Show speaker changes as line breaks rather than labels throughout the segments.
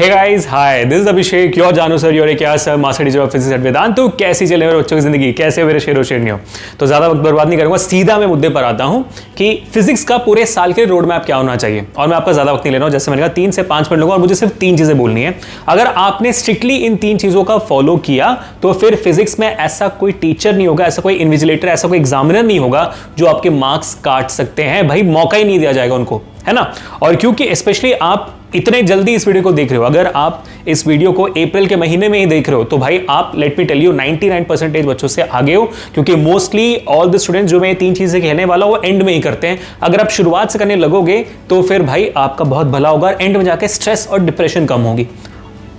Hey guys, hi, this is Abhishek, your जानू sir, your क्या sir, master teacher of physics at Vedantu. तो कैसी चले मेरे बच्चों की जिंदगी, कैसे मेरे शेरो शेरनियों। तो ज्यादा वक्त बर्बाद नहीं करूंगा, सीधा मैं मुद्दे पर आता हूं कि फिजिक्स का पूरे साल के रोड मैप क्या होना चाहिए। और मैं आपका ज्यादा वक्त नहीं ले रहा हूं, जैसे मैंने कहा 3 से 5 मिनट लूंगा और मुझे सिर्फ 3 चीजें बोलनी है। अगर आपने स्ट्रिक्टली इन 3 चीजों का फॉलो किया तो फिर फिजिक्स में ऐसा कोई टीचर नहीं होगा, ऐसा कोई इन्विजिलेटर, ऐसा कोई एग्जामिनर नहीं होगा जो आपके मार्क्स काट सकते हैं। भाई मौका ही नहीं दिया जाएगा उनको, है ना। और क्योंकि स्पेशली आप इतने जल्दी इस वीडियो को देख रहे हो, अगर आप इस वीडियो को अप्रैल के महीने में ही देख रहे हो तो भाई आप, लेट मी टेल यू, 99% बच्चों से आगे हो। क्योंकि मोस्टली ऑल द स्टूडेंट्स जो मैं 3 चीजें कहने वाला हूं वो एंड में ही करते हैं। अगर आप शुरुआत से करने लगोगे तो फिर भाई आपका बहुत भला होगा, एंड में जाके स्ट्रेस और डिप्रेशन कम होगी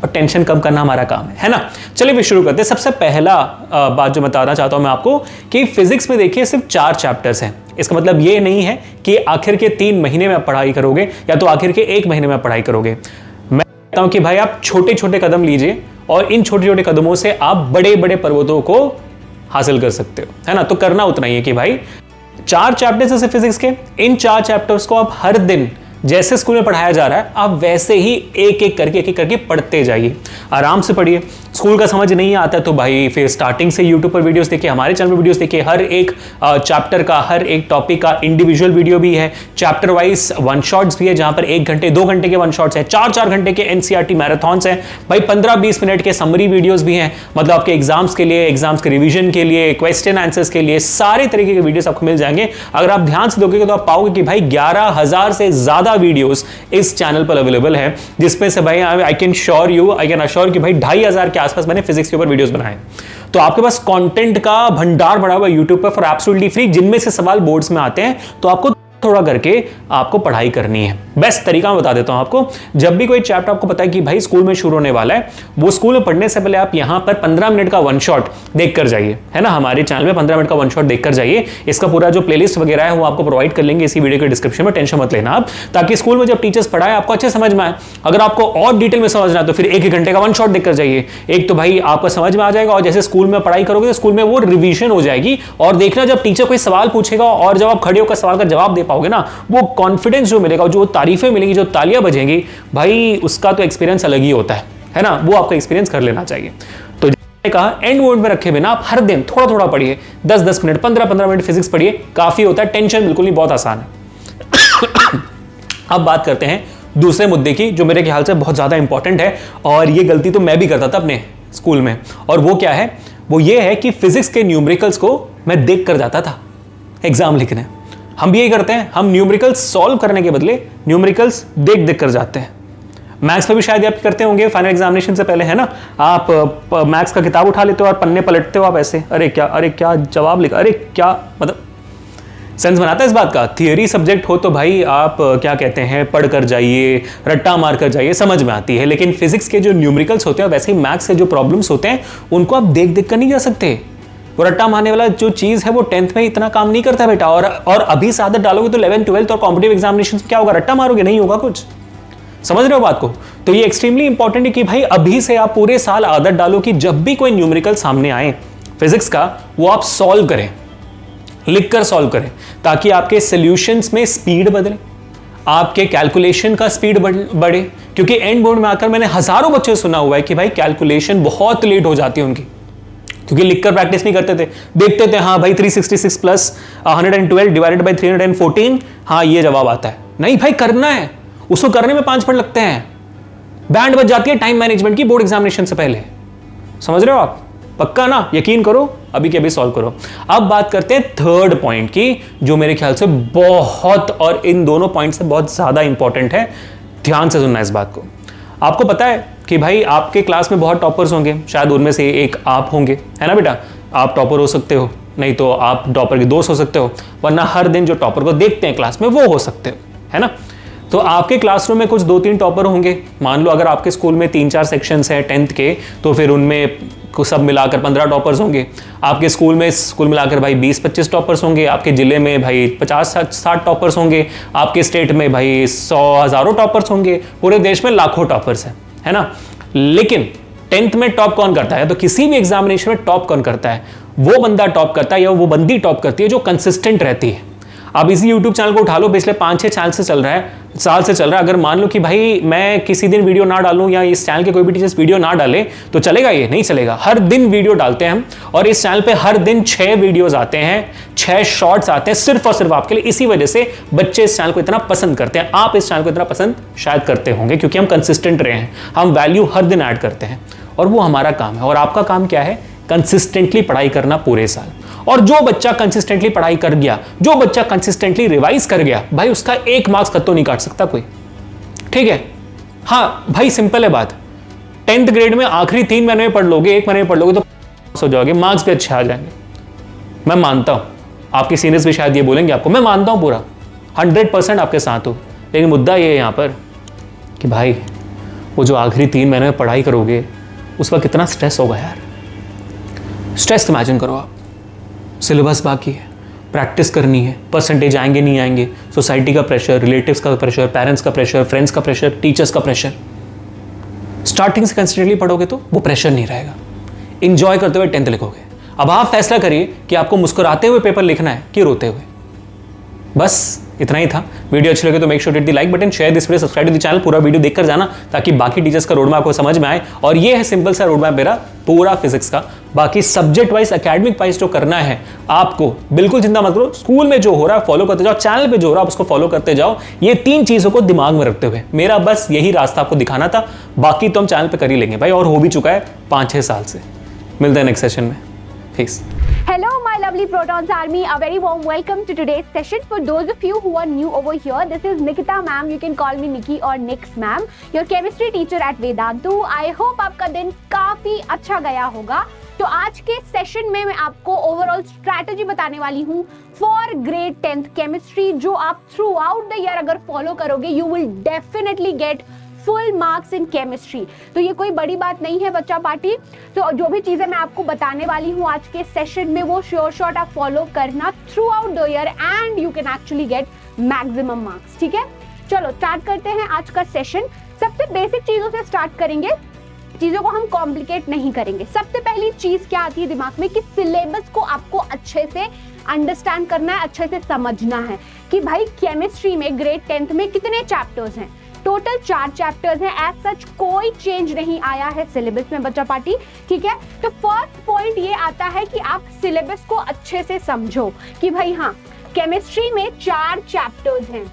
और टेंशन कम करना हमारा काम है ना। चलिए फिर शुरू करते हैं। सबसे पहला बात जो बताना चाहता हूं मैं आपको कि फिजिक्स में देखिए सिर्फ 4 चैप्टर्स हैं। इसका मतलब ये नहीं है कि आखिर के 3 महीने में आप पढ़ाई करोगे या तो आखिर के 1 महीने में आप पढ़ाई करोगे। मैं कहता हूं कि भाई आप छोटे छोटे कदम लीजिए और इन छोटे छोटे कदमों से आप बड़े बड़े पर्वतों को हासिल कर सकते हो, है ना। तो करना उतना ही है कि भाई 4 चैप्टर्स ऐसे फिजिक्स के, इन 4 चैप्टर्स को आप हर दिन जैसे स्कूल में पढ़ाया जा रहा है आप वैसे ही एक एक करके पढ़ते जाइए। आराम से पढ़िए। स्कूल का समझ नहीं आता तो भाई फिर स्टार्टिंग से यूट्यूब पर वीडियोस देखिए, हमारे चैनल पर वीडियोस देखिए। हर एक चैप्टर का, हर एक टॉपिक का इंडिविजुअल वीडियो भी है, चैप्टर वाइज वन शॉट्स भी है जहां पर 1 घंटे 2 घंटे के वन शॉट्स है, 4-4 घंटे के एनसीईआरटी मैराथन्स हैं, भाई 15-20 मिनट के समरी वीडियोस भी हैं। मतलब आपके एग्जाम्स के लिए, एग्जाम्स के रिविजन के लिए, क्वेश्चन आंसर्स के लिए सारे तरीके के वीडियोस आपको मिल जाएंगे। अगर आप ध्यान से देखोगे तो आप पाओगे कि भाई 11,000 से ज्यादा वीडियोस इस चैनल पर अवेलेबल है, जिसमें से भाई आई कैन अश्योर कि भाई 2,500 के आसपास मैंने फिजिक्स के ऊपर वीडियोस बनाए। तो आपके पास कंटेंट का भंडार भरा हुआ यूट्यूब पर फॉर एब्सोल्युटली फ्री, जिनमें से सवाल बोर्ड्स में आते हैं तो आपको थोड़ा करके आपको पढ़ाई करनी है। बेस्ट तरीका मैं बता देता हूं आपको। जब भी कोई चैप्टर आपको पता है कि भाई स्कूल में शुरू होने वाला है, वो स्कूल में पढ़ने से पहले आप यहां पर 15 मिनट का वन शॉट देख कर जाइए, है ना। हमारे चैनल में 15 मिनट का वन शॉट देख कर जाइए। इसका पूरा जो प्लेलिस्ट वगैरह है वो आपको प्रोवाइड कर लेंगे इसी वीडियो के डिस्क्रिप्शन में, टेंशन मत लेना आप, ताकि स्कूल में जब टीचर्स पढ़ाए आपको अच्छे समझ में आए। अगर आपको और डिटेल में समझना है तो फिर 1 घंटे का वन शॉट देख कर जाइए। एक तो भाई आपको समझ में आ जाएगा और जैसे स्कूल में पढ़ाई करोगे तो स्कूल में वो रिविजन हो जाएगी। और देखना जब टीचर कोई सवाल पूछेगा और जब आप खड़े होकर सवाल का जवाब दे पाओगे ना, वो कॉन्फिडेंस जो मिलेगा, जो तारीफें मिलेंगी, जो तालियां बजेंगी, भाई उसका तो एक्सपीरियंस अलग ही होता है ना। वो आपका एक्सपीरियंस कर लेना चाहिए। तो जैसे कहा, एंड मोड में रखे बिना आप हर दिन थोड़ा थोड़ा पढ़िए, 10-10 मिनट, 15-15 मिनट फिजिक्स पढ़िए, काफी होता है। टेंशन बिल्कुल नहीं, बहुत आसान है। अब बात करते हैं दूसरे मुद्दे की, जो मेरे ख्याल से बहुत ज्यादा इंपॉर्टेंट है और ये गलती तो मैं भी करता था अपने स्कूल में। और वो क्या है? वो ये है कि फिजिक्स के न्यूमेरिकल्स को मैं देख कर जाता था एग्जाम लिखने। हम भी यही करते हैं, हम न्यूमेरिकल्स सॉल्व करने के बदले न्यूमेरिकल्स देख देख कर जाते हैं। मैथ्स में भी शायद आप करते होंगे फाइनल एग्जामिनेशन से पहले, है ना। आप मैथ्स का किताब उठा लेते हो और पन्ने पलटते हो आप ऐसे, अरे क्या जवाब लिखा, अरे क्या, मतलब सेंस बनाता है इस बात का। थियरी सब्जेक्ट हो तो भाई आप क्या कहते हैं, पढ़ कर जाइए, रट्टा मार कर जाइए, समझ में आती है। लेकिन फिजिक्स के जो न्यूमेरिकल्स होते हैं, वैसे ही मैथ्स के जो प्रॉब्लम्स होते हैं, उनको आप देख देख कर नहीं जा सकते। वो रट्टा मारने वाला जो चीज है वो 10th में इतना काम नहीं करता बेटा। और अभी से आदत डालोगे तो 11th 12th और कॉम्पिटिटिव एग्जामिनेशन क्या होगा, रट्टा मारोगे, नहीं होगा कुछ। समझ रहे हो बात को? तो ये एक्सट्रीमली इंपॉर्टेंट है कि भाई अभी से आप पूरे साल आदत डालो कि जब भी कोई न्यूमेरिकल सामने आए फिजिक्स का, वो आप सॉल्व करें, लिख कर सॉल्व करें, ताकि आपके सॉल्यूशंस में स्पीड बदले, आपके कैलकुलेशन का स्पीड बढ़े। क्योंकि एंड बोर्ड में आकर मैंने हजारों बच्चे सुना हुआ है कि भाई कैलकुलेशन बहुत लेट हो जाती है उनकी, क्योंकि लिखकर प्रैक्टिस नहीं करते थे। देखते थे हाँ भाई 366 प्लस 112 डिवाइडेड बाय 314, हाँ ये जवाब आता है। नहीं भाई, करना है, उसको करने में 5 मिनट लगते हैं। बैंड बज जाती है टाइम मैनेजमेंट की बोर्ड एग्जामिनेशन से पहले। समझ रहे हो आप? पक्का ना? यकीन करो, अभी के अभी सॉल्व करो। अब बात करते हैं थर्ड पॉइंट की, जो मेरे ख्याल से बहुत, और इन दोनों पॉइंट से बहुत ज्यादा इंपॉर्टेंट है। ध्यान से सुनना इस बात को। आपको पता है कि भाई आपके क्लास में बहुत टॉपर्स होंगे, शायद उनमें से एक आप होंगे, है ना बेटा। आप टॉपर हो सकते हो, नहीं तो आप टॉपर के दोस्त हो सकते हो, वरना हर दिन जो टॉपर को देखते हैं क्लास में वो हो सकते हो, है ना। तो आपके क्लासरूम में कुछ 2-3 टॉपर होंगे। मान लो अगर आपके स्कूल में 3-4 सेक्शंस हैं 10th के, तो फिर उनमें सब मिलाकर 15 टॉपर्स होंगे। आपके स्कूल में कुल मिलाकर भाई 20-25 टॉपर्स होंगे। आपके जिले में भाई 50-60 टॉपर्स होंगे। आपके स्टेट में भाई 100-1000 टॉपर्स होंगे। पूरे देश में लाखों टॉपर्स हैं, है ना। लेकिन 10th में टॉप कौन करता है? तो किसी भी एग्जामिनेशन में टॉप कौन करता है? वो बंदा टॉप करता है या वो बंदी टॉप करती है जो कंसिस्टेंट रहती है। आप इसी यूट्यूब चैनल को उठा लो, पिछले 5-6 साल से चल रहा है। अगर मान लो कि भाई मैं किसी दिन वीडियो ना डालूं या इस चैनल के कोई भी टीचर्स वीडियो ना डाले तो चलेगा? ये नहीं चलेगा। हर दिन वीडियो डालते हैं हम, और इस चैनल पे हर दिन 6 वीडियोस आते हैं, 6 शॉर्ट्स आते हैं सिर्फ और सिर्फ आपके लिए। इसी वजह से बच्चे इस चैनल को इतना पसंद करते हैं। आप इस चैनल को इतना पसंद शायद करते होंगे क्योंकि हम कंसिस्टेंट रहे हैं, हम वैल्यू हर दिन ऐड करते हैं, और वो हमारा काम है। और आपका काम क्या है? कंसिस्टेंटली पढ़ाई करना पूरे साल। और जो बच्चा कंसिस्टेंटली पढ़ाई कर गया, जो बच्चा कंसिस्टेंटली रिवाइज कर गया, भाई उसका 1 मार्क्स कत्तो नहीं काट सकता कोई, ठीक है? हाँ भाई, सिंपल है बात। 10th ग्रेड में आखिरी 3 महीने में पढ़ लोगे, 1 महीने में पढ़ लोगे तो हो जाओगे, मार्क्स भी अच्छे आ जाएंगे। मैं मानता हूं, आपके सीनियर्स भी शायद ये बोलेंगे आपको, मैं मानता हूं पूरा 100% आपके साथ हूं। लेकिन मुद्दा ये है यहां पर कि भाई वो जो आखिरी 3 महीने में पढ़ाई करोगे उस वक्त कितना स्ट्रेस होगा यार। स्ट्रेस इमेजिन करो आप, सिलेबस बाकी है, प्रैक्टिस करनी है, परसेंटेज आएंगे नहीं आएंगे, सोसाइटी का प्रेशर, रिलेटिव्स का प्रेशर, पेरेंट्स का प्रेशर, फ्रेंड्स का प्रेशर, टीचर्स का प्रेशर। स्टार्टिंग से कंसिस्टेंटली पढ़ोगे तो वो प्रेशर नहीं रहेगा, इंजॉय करते हुए 10th लिखोगे। अब आप फैसला करिए कि आपको मुस्कुराते हुए पेपर लिखना है कि रोते हुए। बस इतना ही था। वीडियो अच्छी लगे तो make sure hit the like button, share this video, subscribe to the channel. पूरा वीडियो देखकर जाना ताकि बाकी टीचर्स का रोड मैप आपको समझ में आए। और ये है सिंपल सा रोड मैप मेरा पूरा फिजिक्स का। बाकी सब्जेक्ट वाइज, एकेडमिक वाइज जो करना है आपको, बिल्कुल चिंता मत करो। स्कूल में जो हो रहा है फॉलो करते जाओ, चैनल पे जो हो रहा है उसको फॉलो करते जाओ। ये 3 चीजों को दिमाग में रखते हुए मेरा बस यही रास्ता आपको दिखाना था। बाकी तो हम चैनल पे कर ही लेंगे भाई, और हो भी चुका है 5-6 साल से। मिलते हैं नेक्स्ट सेशन में। Piece.
Hello my lovely Protons Army, a very warm welcome to today's session. For those of you who are new over here, this is Nikita ma'am, you can call me Nikki or Nix ma'am, your chemistry teacher at Vedantu. I hope आपका दिन काफी अच्छा गया होगा। तो आज के session में मैं आपको ओवरऑल स्ट्रैटेजी बताने वाली हूँ फॉर ग्रेड 10th केमिस्ट्री, जो आप थ्रू आउट द ईयर अगर फॉलो करोगे you will definitely get full marks in chemistry. तो ये कोई बड़ी बात नहीं है बच्चा पार्टी। तो जो भी चीजें मैं आपको बताने वाली हूँ आज के सेशन में वो श्योर शॉट आप फॉलो करना through out the year and you can actually get maximum marks, ठीक है? चलो स्टार्ट करते हैं आज का सेशन। सबसे बेसिक चीजों से स्टार्ट करेंगे, चीजों को हम कॉम्प्लिकेट नहीं करेंगे। सबसे पहली चीज क्या आती है दिमाग में कि सिलेबस को आपको अच्छे से अंडरस्टैंड करना है, अच्छे से समझना है कि भाई केमिस्ट्री में ग्रेड 10th में कितने चैप्टर्स हैं। टोटल 4 चैप्टर्स हैं। एज सच कोई चेंज नहीं आया है सिलेबस में बच्चा पार्टी, ठीक है? तो फर्स्ट पॉइंट ये आता है कि आप सिलेबस को अच्छे से समझो कि भाई हाँ, केमिस्ट्री में 4 चैप्टर्स हैं,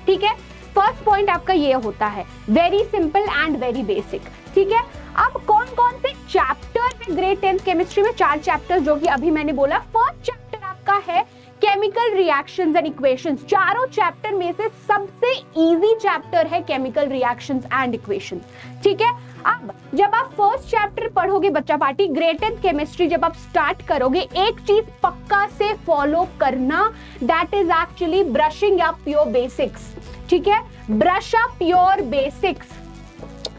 ठीक है? फर्स्ट पॉइंट आपका ये होता है, very simple and very basic, ठीक है? अब कौन कौन से चैप्टर है ग्रेड 10th केमिस्ट्री में? 4 चैप्टर जो कि अभी मैंने बोला। फर्स्ट चैप्टर आपका है केमिकल रिएक्शंस एंड इक्वेशंस। चारों चैप्टर में से सबसे इजी चैप्टर है केमिकल रिएक्शंस एंड इक्वेशंस, ठीक है? अब जब आप फर्स्ट चैप्टर पढ़ोगे बच्चा पार्टी, ग्रेड 10th केमिस्ट्री जब आप स्टार्ट करोगे, एक चीज पक्का से फॉलो करना, that is actually brushing up your basics, ठीक है? ब्रश अप योर बेसिक्स,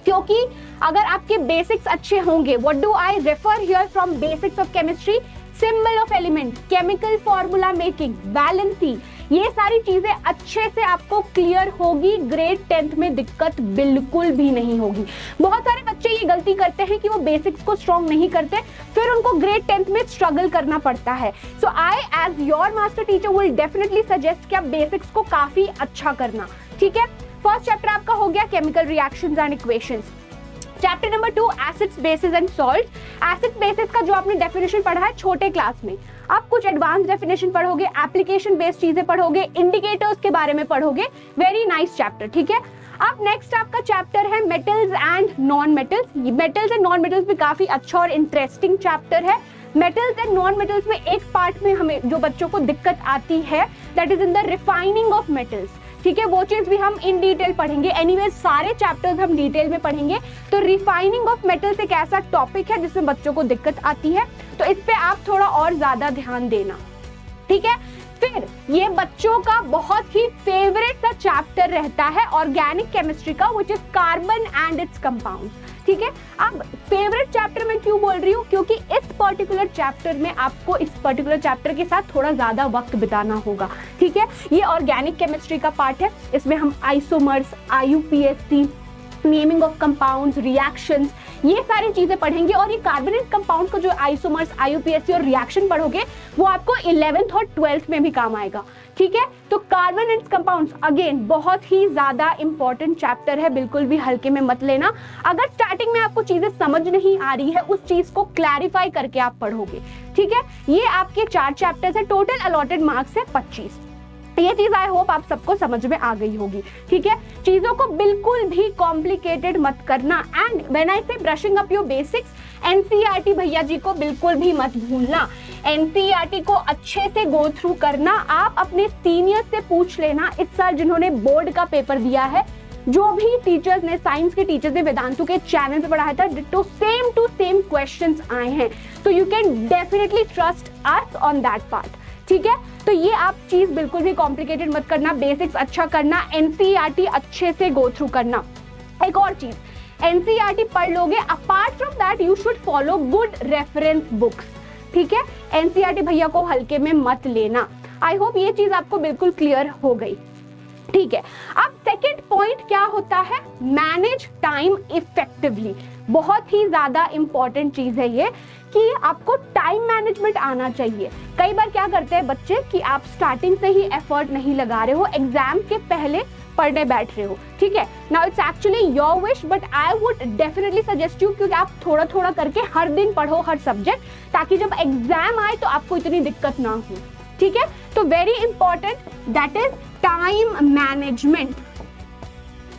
क्योंकि अगर आपके बेसिक्स अच्छे होंगे, what do I refer here from basics of chemistry? Symbol of element, chemical formula making, valency, ये सारी चीजें अच्छे से आपको क्लियर होगी। ग्रेड 10th में दिक्कत बिल्कुल भी नहीं होगी। बहुत सारे बच्चे ये गलती करते हैं कि वो बेसिक्स को स्ट्रॉन्ग नहीं करते, फिर उनको ग्रेड 10th में स्ट्रगल करना पड़ता है। So I as your master teacher will definitely suggest कि आप बेसिक्स को काफी अच्छा करना, ठीक है? फर्स्ट चैप्टर आपका हो गया chemical reactions and equations. Chapter number 2 acids bases and salt. Acid basis का जो आपने डेफिनेशन पढ़ा है छोटे क्लास में, आप कुछ एडवांस डेफिनेशन पढ़ोगे, एप्लीकेशन बेस्ड चीजें पढ़ोगे, इंडिकेटर्स के बारे में पढ़ोगे। वेरी नाइस चैप्टर, ठीक है? अब नेक्स्ट आपका चैप्टर है metals and non metals. Metals and non metals भी काफी अच्छा और इंटरेस्टिंग चैप्टर है। मेटल्स एंड नॉन मेटल्स में एक पार्ट में हमें जो बच्चों को दिक्कत आती है, that is in the refining of metals, ठीक है? वो चीज भी हम इन डिटेल पढ़ेंगे। एनीवेज सारे चैप्टर्स हम डिटेल में पढ़ेंगे। तो रिफाइनिंग ऑफ मेटल्स एक ऐसा टॉपिक है जिसमें बच्चों को दिक्कत आती है, तो इस पे आप थोड़ा और ज्यादा ध्यान देना, ठीक है? फिर ये बच्चों का बहुत ही फेवरेट सा चैप्टर रहता है ऑर्गेनिक केमिस्ट्री का, which is carbon and it's compounds, ठीक है? अब फेवरेट चैप्टर मैं क्यों बोल रही हूँ? क्योंकि इस पर्टिकुलर चैप्टर में आपको इस पर्टिकुलर चैप्टर के साथ थोड़ा ज्यादा वक्त बिताना होगा, ठीक है? ये ऑर्गेनिक केमिस्ट्री का पार्ट है। इसमें हम isomers, IUPAC, naming of compounds, reactions, ये सारी चीजें पढ़ेंगे। और ये कार्बोनेट कंपाउंड को जो आइसोमर्स, IUPAC और रिएक्शन पढ़ोगे वो आपको 11th और 12th में भी काम आएगा, ठीक है। तो कार्बोनेट कंपाउंड्स अगेन बहुत ही ज्यादा इंपॉर्टेंट चैप्टर है, बिल्कुल भी हल्के में मत लेना। अगर स्टार्टिंग में आपको चीजें समझ नहीं आ रही है, उस चीज को क्लैरिफाई करके आप पढ़ोगे, ठीक है। ये आपके 4 चैप्टर्स है, टोटल अलॉटेड मार्क्स है 25। ये चीज आई होप आप सबको समझ में आ गई होगी, ठीक है। चीजों को बिल्कुल भी कॉम्प्लिकेटेड मत करना। एंड व्हेन आई से brushing up your basics, NCERT भैया जी को बिल्कुल भी मत भूलना। NCERT को अच्छे से गो थ्रू करना। आप अपने सीनियर से पूछ लेना इस साल जिन्होंने बोर्ड का पेपर दिया है, जो भी टीचर्स ने, साइंस के टीचर्स ने वेदांतु के चैनल पे पढ़ाया था, ditto same to same questions आए हैं। तो you can definitely trust us on that part, ठीक है। तो ये आप चीज बिल्कुल भी कॉम्प्लिकेटेड मत करना, बेसिक्स अच्छा करना, NCERT अच्छे से गो थ्रू करना। एक और चीज, NCERT पढ़ लोगे, apart from that you should follow good reference books, ठीक है। NCERT भैया को हल्के में मत लेना। आई होप ये चीज आपको बिल्कुल क्लियर हो गई, ठीक है। अब सेकेंड पॉइंट क्या होता है, मैनेज टाइम इफेक्टिवली। बहुत ही ज्यादा इंपॉर्टेंट चीज है ये कि आपको टाइम मैनेजमेंट आना चाहिए। कई बार क्या करते हैं बच्चे कि आप स्टार्टिंग से ही एफर्ट नहीं लगा रहे हो, एग्जाम के पहले पढ़ने बैठ रहे हो, ठीक है। Now it's actually your wish, but I would definitely suggest you कि आप थोड़ा थोड़ा करके हर दिन पढ़ो हर सब्जेक्ट, ताकि जब एग्जाम आए तो आपको इतनी दिक्कत ना हो, ठीक है। तो very important that is time management,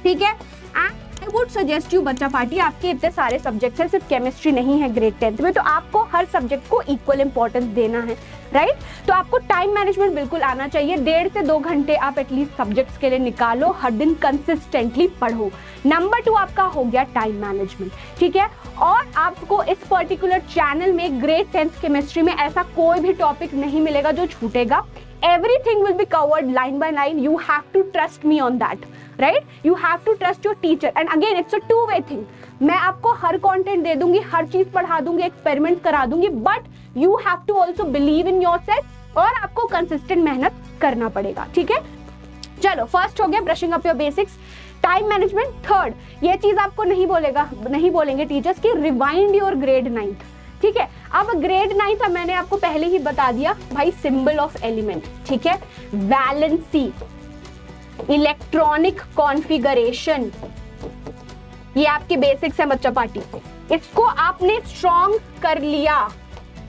ठीक है। आई वुड सजेस्ट यू बच्चा पार्टी, आपके इतने सारे सब्जेक्ट्स हैं, सिर्फ केमिस्ट्री नहीं है ग्रेड 10th में, तो आपको हर सब्जेक्ट को इक्वल इंपॉर्टेंस देना है, राइट। तो आपको टाइम मैनेजमेंट बिल्कुल आना चाहिए। 1.5 से 2 घंटे आप एटलीस्ट सब्जेक्ट्स के लिए निकालो, हर दिन कंसिस्टेंटली पढ़ो। नंबर 2 आपका हो गया टाइम मैनेजमेंट, ठीक है। और आपको इस पर्टिकुलर चैनल में ग्रेड 10th केमिस्ट्री में ऐसा कोई भी टॉपिक नहीं मिलेगा जो छूटेगा। Everything will be covered line by line. You have to trust me on that, right? You have to trust your teacher. And again, it's a two-way thing. मैं आपको हर कंटेंट दे दूंगी, हर चीज पढ़ा दूंगी, एक्सपेरिमेंट करा दूंगी, but you have to also believe in yourself और आपको कंसिस्टेंट मेहनत करना पड़ेगा, ठीक है। चलो, फर्स्ट हो गया brushing up your basics, time management. Third, ये चीज आपको नहीं बोलेंगे टीचर्स की रिवाइंड योर ग्रेड 9th, ठीक है। अब ग्रेड 9th मैंने आपको पहले ही बता दिया भाई, सिंबल ऑफ एलिमेंट, ठीक है, वैलेंसी, इलेक्ट्रॉनिक कॉन्फ़िगरेशन, ये आपके बेसिक्स है बच्चा पार्टी। इसको आपने स्ट्रॉन्ग कर लिया,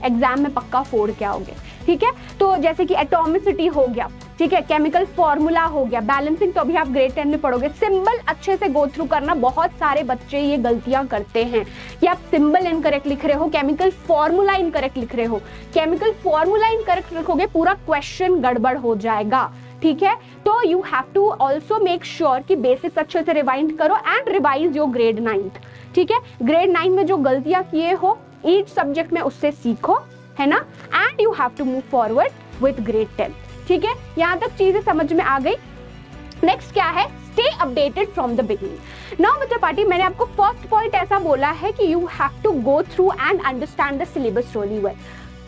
एग्जाम में पक्का 4 के आओगे, ठीक है। तो जैसे कि एटॉमिसिटी हो गया, ठीक है, केमिकल फॉर्मूला हो गया, बैलेंसिंग तो अभी आप ग्रेड 10 में पढ़ोगे। सिंबल अच्छे से गो थ्रू करना, बहुत सारे बच्चे ये गलतियां करते हैं कि आप सिंबल इनकरेक्ट लिख रहे हो, केमिकल फॉर्मूला इनकरेक्ट लिख रहे हो। केमिकल फॉर्मूला इनकरेक्ट लिखोगे, पूरा क्वेश्चन गड़बड़ हो जाएगा, ठीक है। तो you have to also make sure कि बेसिक्स अच्छे से रिवाइंड करो and revise your grade 9th, ठीक है। ग्रेड 9 में जो गलतियां किए हो ईच सब्जेक्ट में उससे सीखो, है ना, and you have to move forward with grade 10, ठीक है। यहां तक चीजें समझ में आ गई। नेक्स्ट क्या है, stay updated from the beginning. Now बच्चा पार्टी, मैंने आपको फर्स्ट पॉइंट ऐसा बोला है कि you have to go through and understand the syllabus really well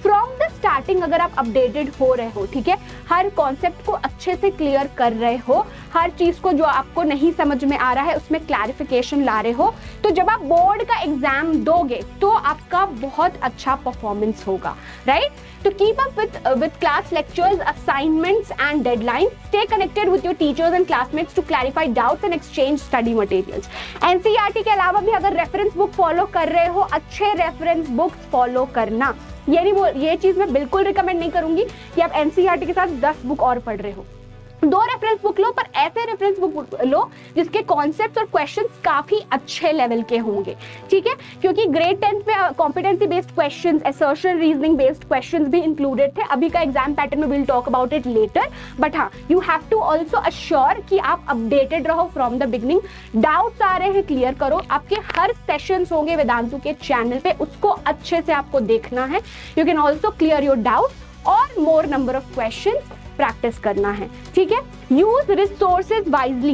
from the starting. अगर आप अपडेटेड हो रहे हो, ठीक है, हर कॉन्सेप्ट को अच्छे से क्लियर कर रहे हो, हर चीज को जो आपको नहीं समझ में आ रहा है उसमें क्लैरिफिकेशन ला रहे हो, तो जब आप बोर्ड का एग्जाम दोगे तो आपका बहुत अच्छा परफॉर्मेंस होगा, right. To keep up with class lectures, assignments and deadlines, stay connected with your teachers and classmates to clarify doubts and exchange study materials. NCERT के अलावा भी अगर रेफरेंस बुक फॉलो कर रहे हो, अच्छे रेफरेंस बुक्स फॉलो करना। ये चीज मैं बिल्कुल रिकमेंड नहीं करूंगी कि आप NCERT के साथ 10 बुक और पढ़ रहे हो। 2 रेफरेंस बुक लो, पर ऐसे रेफरेंस बुक लो जिसके कॉन्सेप्ट्स और क्वेश्चंस काफी अच्छे लेवल के होंगे, ठीक है। क्योंकि ग्रेड 10th में competency based questions, assertion reasoning based questions भी इंक्लूडेड थे। अभी का एग्जाम पैटर्न में will talk about it later, but हाँ, you have to also assure कि आप अपडेटेड रहो फ्रॉम द बिगनिंग। डाउट्स आ रहे हैं, क्लियर करो। आपके हर सेशंस होंगे वेदांतु के चैनल पे, उसको अच्छे से आपको देखना है। You can also clear your doubt और more number of questions practice करना है, ठीक है। Use resources wisely.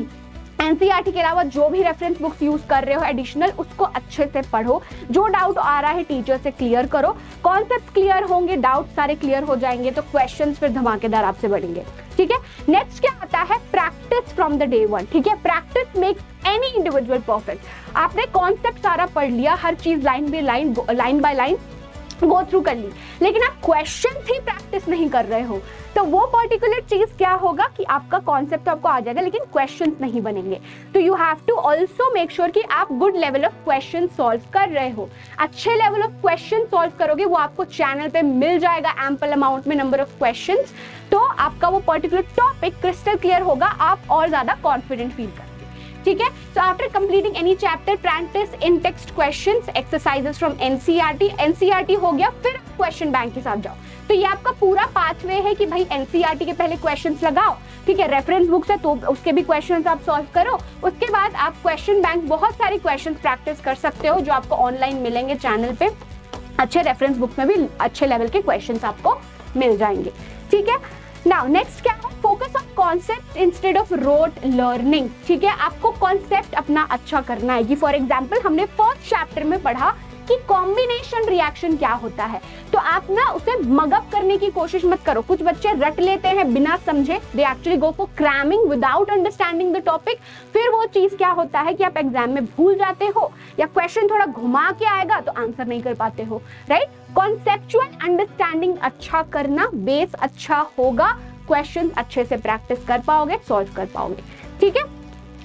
एनसीईआरटी के अलावा जो भी रेफरेंस बुक्स यूज कर रहे हो एडिशनल, उसको अच्छे से पढ़ो। जो डाउट आ रहा है टीचर से क्लियर करो। कॉन्सेप्ट क्लियर होंगे, डाउट सारे क्लियर हो जाएंगे, तो क्वेश्चंस फिर धमाकेदार आपसे बढ़ेंगे, ठीक है। नेक्स्ट क्या आता है, प्रैक्टिस फ्रॉम द डे 1, ठीक है। Practice makes any individual perfect. आपने कॉन्सेप्ट सारा पढ़ लिया, हर चीज line by line go through कर ली, लेकिन आप क्वेश्चन ही प्रैक्टिस नहीं कर रहे हो, तो वो पर्टिकुलर चीज क्या होगा कि आपका कॉन्सेप्ट तो आपको आ जाएगा लेकिन क्वेश्चंस नहीं बनेंगे। तो you have to also make sure कि आप good level of question solve कर रहे हो। अच्छे लेवल ऑफ क्वेश्चन सॉल्व करोगे, वो आपको चैनल पे मिल जाएगा एम्पल अमाउंट में नंबर ऑफ क्वेश्चंस, तो आपका वो पर्टिकुलर टॉपिक क्रिस्टल क्लियर होगा, आप और ज्यादा कॉन्फिडेंट फील करोगे। ठीक है, so after completing any chapter practice in text questions, exercises from NCERT हो गया, फिर क्वेश्चन बैंक के साथ जाओ। तो ये आपका पूरा पाथवे है कि भाई एनसीईआरटी के पहले क्वेश्चंस लगाओ, ठीक है, रेफरेंस बुक्स है तो उसके भी क्वेश्चंस आप सॉल्व करो, उसके बाद आप क्वेश्चन बैंक बहुत सारे क्वेश्चंस प्रैक्टिस कर सकते हो जो आपको ऑनलाइन मिलेंगे चैनल पे, अच्छे रेफरेंस बुक्स में भी अच्छे लेवल के क्वेश्चंस आपको मिल जाएंगे। ठीक है, नाउ नेक्स्ट क्या है, focus on concept instead of rote learning. ठीक है, आपको कॉन्सेप्ट अपना अच्छा करना है कि फॉर एग्जांपल हमने फर्स्ट चैप्टर में पढ़ा कि कॉम्बिनेशन रिएक्शन क्या होता है, तो आप ना उसे मगअप करने की कोशिश मत करो। कुछ बच्चे रट लेते हैं बिना समझे, they actually go for cramming without understanding the topic, फिर वो चीज क्या होता है कि आप एग्जाम में भूल जाते हो या क्वेश्चन थोड़ा घुमा के आएगा तो आंसर नहीं कर पाते हो, राइट। कॉन्सेप्चुअल अंडरस्टैंडिंग अच्छा करना, बेस अच्छा होगा, क्वेश्चन अच्छे से प्रैक्टिस कर पाओगे, सॉल्व कर पाओगे। ठीक है,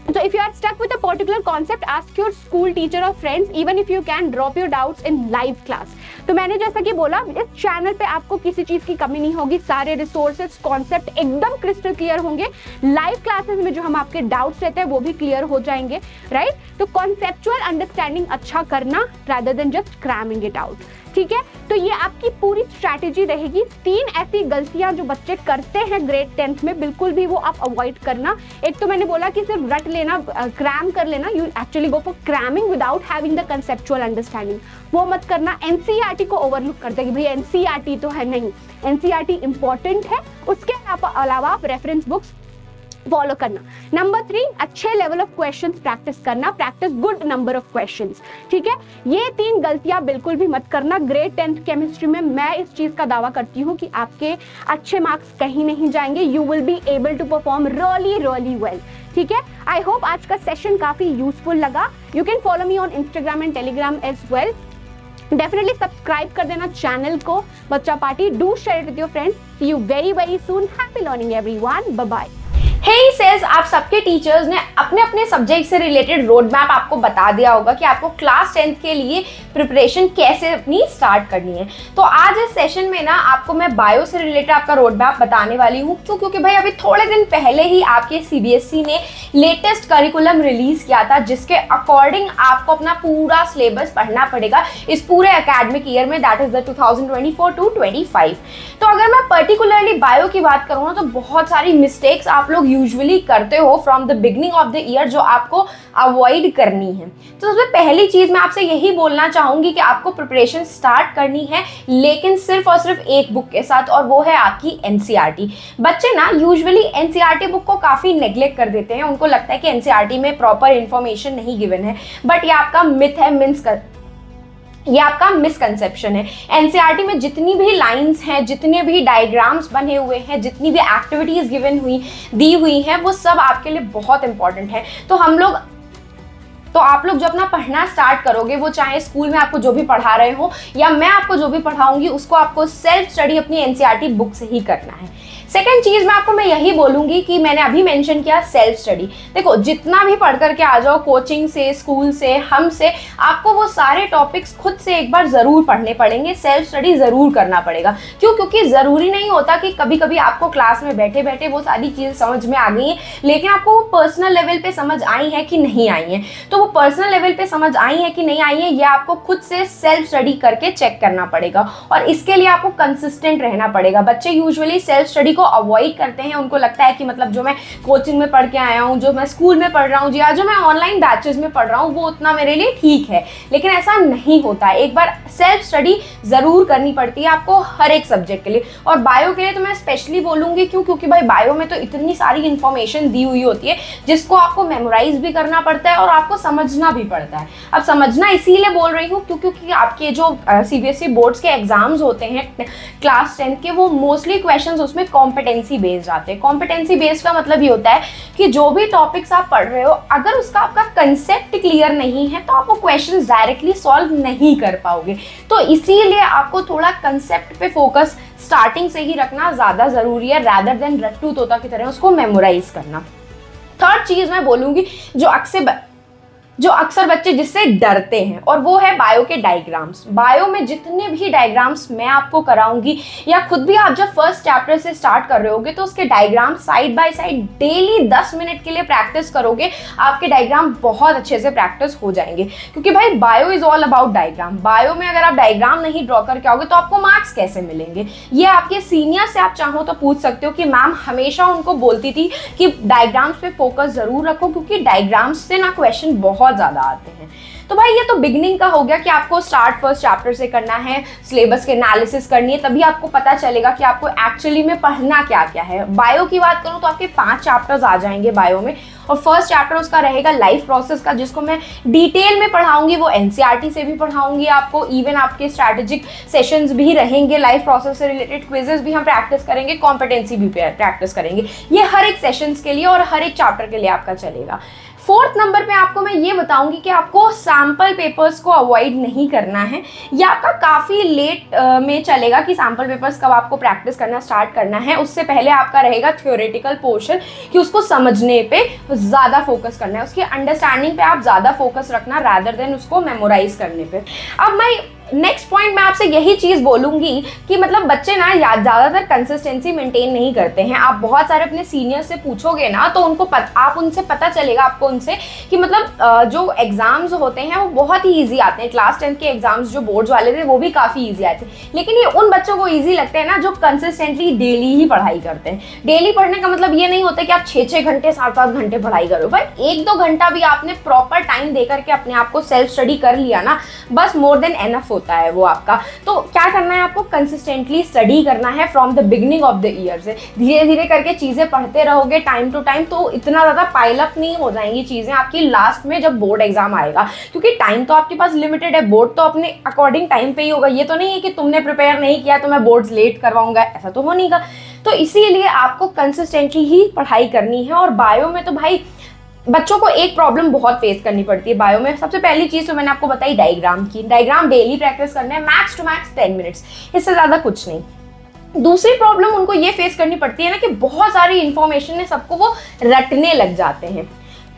so if you are stuck with a particular concept, ask your school teacher or friends, even if you can drop your doubts in live class। तो मैंने जैसा कि बोला, इस चैनल पे आपको किसी चीज की कमी नहीं होगी, सारे रिसोर्सेज कॉन्सेप्ट एकदम क्रिस्टल क्लियर होंगे, लाइव क्लासेस में जो हम आपके डाउट्स रहते हैं वो भी क्लियर हो जाएंगे, राइट। तो कॉन्सेप्चुअल अंडरस्टैंडिंग अच्छा करना rather than just cramming it out। ठीक है, तो ये आपकी पूरी स्ट्रैटेजी रहेगी। 3 ऐसी गलतियां जो बच्चे करते हैं ग्रेड 10th में, बिल्कुल भी वो आप अवॉइड करना। एक तो मैंने बोला कि सिर्फ रट लेना, क्रैम कर लेना, you actually go for cramming without having the conceptual understanding, वो मत करना। एनसीईआरटी को ओवरलुक करते हैं कि भाई एनसीईआरटी तो है, नहीं, एनसीईआरटी इंपॉर्टेंट है, उसके अलावा आप रेफरेंस बुक्स फॉलो करना। नंबर 3, अच्छे लेवल ऑफ क्वेश्चंस प्रैक्टिस करना, practice good number of questions. ठीक है, ये 3 गलतियां बिल्कुल भी मत करना। ग्रेड 10th केमिस्ट्री में मैं इस चीज का दावा करती हूँ कि आपके अच्छे मार्क्स कहीं नहीं जाएंगे, you will be able to perform really well. ठीक है, आई होप आज का सेशन काफी यूजफुल लगा। You can follow me on Instagram and Telegram as well. Definitely subscribe कर देना चैनल को बच्चा party, do share it with your friends. See you very soon, happy learning everyone, bye bye.
हे सेज, आप सबके टीचर्स ने अपने अपने सब्जेक्ट से रिलेटेड रोड मैप आपको बता दिया होगा कि आपको क्लास 10th के लिए प्रिपरेशन कैसे अपनी स्टार्ट करनी है। तो आज इस सेशन में ना आपको मैं बायो से रिलेटेड आपका रोड मैप बताने वाली हूँ। क्यों? क्योंकि भाई अभी थोड़े दिन पहले ही आपके सीबीएसई ने लेटेस्ट करिकुलम रिलीज किया था, जिसके अकॉर्डिंग आपको अपना पूरा सिलेबस पढ़ना पड़ेगा इस पूरे एकेडमिक ईयर में, दैट इज द 2024-25। तो अगर मैं पर्टिकुलरली बायो की बात करूँ ना, तो बहुत सारी मिस्टेक्स आप लोग यूजुअली करते हो from the beginning of the year, जो आपको अवॉइड करनी है। तो सबसे पहली चीज मैं आपसे यही बोलना चाहूंगी कि आपको प्रिपरेशन स्टार्ट करनी है, लेकिन सिर्फ और सिर्फ एक बुक के साथ, और वो है आपकी एनसीईआरटी। बच्चे ना यूजुअली एनसीईआरटी बुक को काफी नेग्लेक्ट कर देते हैं, उनको लगता है कि एनसीईआरटी में प्रॉपर इंफॉर्मेशन नहीं गिवन है, बट ये आपका मिथ है, ये आपका मिसकंसेप्शन है। एनसीईआरटी में जितनी भी लाइंस हैं, जितने भी डायग्राम्स बने हुए हैं, जितनी भी एक्टिविटीज दी हुई हैं, वो सब आपके लिए बहुत इंपॉर्टेंट है। तो आप लोग जो अपना पढ़ना स्टार्ट करोगे, वो चाहे स्कूल में आपको जो भी पढ़ा रहे हो या मैं आपको जो भी पढ़ाऊंगी, उसको आपको सेल्फ स्टडी अपनी एनसीईआरटी बुक से ही करना है। सेकंड चीज मैं यही बोलूंगी कि मैंने अभी मेंशन किया सेल्फ स्टडी। देखो, जितना भी पढ़ करके आ जाओ कोचिंग से, स्कूल से, हमसे, आपको वो सारे टॉपिक्स खुद से एक बार जरूर पढ़ने पड़ेंगे, सेल्फ स्टडी जरूर करना पड़ेगा। क्यों? क्योंकि जरूरी नहीं होता कि कभी कभी आपको क्लास में बैठे बैठे वो सारी चीजें समझ में आ गई हैं, लेकिन आपको वो पर्सनल लेवल पे समझ आई है कि नहीं आई है। तो वो पर्सनल लेवल पे समझ आई है कि नहीं आई है, ये आपको खुद से सेल्फ स्टडी करके चेक करना पड़ेगा, और इसके लिए आपको कंसिस्टेंट रहना पड़ेगा। बच्चे यूजुअली सेल्फ स्टडी को अवॉइड करते हैं, उनको लगता है कि मतलब जो मैं कोचिंग में पढ़ के आया हूँ, जो मैं स्कूल में पढ़ रहा हूँ, या जो मैं ऑनलाइन बैचेस में पढ़ रहा हूँ, वो उतना मेरे लिए ठीक है, लेकिन ऐसा नहीं होता है। एक बार सेल्फ स्टडी जरूर करनी पड़ती है आपको हर एक सब्जेक्ट के लिए, और बायो के लिए तो मैं स्पेशली बोलूंगी। क्यों? क्योंकि भाई बायो में तो इतनी सारी इंफॉर्मेशन दी हुई होती है, जिसको आपको मेमोराइज भी करना पड़ता है और आपको समझना भी पड़ता है। अब समझना इसीलिए बोल रही हूँ क्योंकि आपके जो सीबीएसई बोर्ड्स के एग्जाम्स होते हैं क्लास 10th के, वो मोस्टली क्वेश्चंस उसमें कॉम्पिटेंसी बेस्ड आते हैं। कॉम्पिटेंसी बेस्ड का मतलब ये होता है कि जो भी टॉपिक्स आप पढ़ रहे हो, अगर उसका आपका कंसेप्ट क्लियर नहीं है तो आप वो क्वेश्चंस डायरेक्टली सॉल्व नहीं कर पाओगे। तो इसीलिए आपको थोड़ा कंसेप्ट पे फोकस स्टार्टिंग से ही रखना ज़्यादा ज़रूरी है, रैदर देन रट्टू तोता की तरह उसको मेमोराइज करना। थर्ड चीज़ मैं बोलूँगी जो अक्सर बच्चे जिससे डरते हैं, और वो है बायो के डायग्राम्स। बायो में जितने भी डायग्राम्स मैं आपको कराऊंगी, या खुद भी आप जब फर्स्ट चैप्टर से स्टार्ट कर रहे होगे तो उसके diagram side by side daily 10 minute के लिए प्रैक्टिस करोगे, आपके डायग्राम बहुत अच्छे से प्रैक्टिस हो जाएंगे। क्योंकि भाई bio is all about diagram. Bio में अगर आप डायग्राम नहीं ड्रॉ करके आओगे तो आपको मार्क्स कैसे मिलेंगे? ये आपके सीनियर से आप चाहो तो पूछ सकते हो कि मैम हमेशा उनको बोलती थी कि डायग्राम्स पे फोकस जरूर रखो, क्योंकि डायग्राम्स से ना क्वेश्चन बहुत ज्यादा आते हैं। तो भाई ये तो बिगनिंग का हो गया कि आपको स्टार्ट फर्स्ट चैप्टर से करना है, सिलेबस के एनालिसिस करनी है, तभी आपको पता चलेगा कि आपको एक्चुअली में पढ़ना क्या क्या है। बायो की बात करूं तो आपके 5 चैप्टर्स आ जाएंगे बायो में, और फर्स्ट चैप्टर उसका रहेगा लाइफ प्रोसेस का, जिसको मैं डिटेल में पढ़ाऊंगी। वो एनसीईआरटी से भी पढ़ाऊंगी आपको, इवन आपके स्ट्रैटेजिक सेशंस भी रहेंगे, लाइफ प्रोसेस से रिलेटेड क्विजेस भी हम प्रैक्टिस करेंगे, कॉम्पिटेंसी भी प्रैक्टिस करेंगे। ये हर एक सेशंस के लिए और हर एक चैप्टर के लिए आपका चलेगा। फोर्थ नंबर पे आपको मैं ये बताऊंगी कि आपको सैम्पल पेपर्स को अवॉइड नहीं करना है। ये आपका काफ़ी लेट में चलेगा कि सैम्पल पेपर्स कब आपको प्रैक्टिस करना स्टार्ट करना है। उससे पहले आपका रहेगा थ्योरेटिकल पोर्शन, कि उसको समझने पे ज़्यादा फोकस करना है, उसकी अंडरस्टैंडिंग पे आप ज़्यादा फोकस रखना रैदर देन उसको मेमोराइज करने पे। अब मैं नेक्स्ट पॉइंट मैं आपसे यही चीज़ बोलूँगी कि मतलब बच्चे ना ज़्यादातर कंसिस्टेंसी मेंटेन नहीं करते हैं। आप बहुत सारे अपने सीनियर से पूछोगे ना तो उनको आप उनसे पता चलेगा आपको उनसे कि मतलब जो एग्ज़ाम्स होते हैं वो बहुत ही ईजी आते हैं। क्लास 10 के एग्ज़ाम्स जो बोर्ड्स वाले थे वो भी काफ़ी ईजी आते हैं, लेकिन ये उन बच्चों को ईजी लगते हैं ना जो कंसिस्टेंटली डेली ही पढ़ाई करते हैं। डेली पढ़ने का मतलब ये नहीं होता कि आप 6-6 घंटे 7-7 घंटे पढ़ाई करो, भाई 1-2 घंटा भी आपने प्रॉपर टाइम दे करके अपने आप को सेल्फ स्टडी कर लिया ना, बस मोर देन एनफ होता है वो आपका। तो क्या करना है, आपको कंसिस्टेंटली स्टडी करना है from the beginning of the year से। धीरे धीरे करके चीज़ें पढ़ते रहोगे टाइम टू टाइम, तो इतना ज़्यादा पाइलअप नहीं हो जाएंगी चीज़ें आपकी लास्ट में जब बोर्ड एग्जाम आएगा, क्योंकि टाइम तो आपके पास लिमिटेड है। बोर्ड तो अपने अकॉर्डिंग टाइम पे ही होगा, ये तो नहीं है कि तुमने प्रिपेयर नहीं किया तो मैं बोर्ड्स लेट करवाऊंगा, ऐसा तो हो नहीं का। तो इसीलिए आपको कंसिस्टेंटली ही पढ़ाई करनी है। और बायो में तो भाई बच्चों को एक प्रॉब्लम बहुत फेस करनी पड़ती है बायो में। सबसे पहली चीज़ तो मैंने आपको बताई डायग्राम की। डायग्राम डेली प्रैक्टिस करना है, मैक्स टू मैक्स 10 मिनट्स, इससे ज़्यादा कुछ नहीं। दूसरी प्रॉब्लम उनको ये फेस करनी पड़ती है ना कि बहुत सारी इंफॉर्मेशन है, सबको वो रटने लग जाते हैं।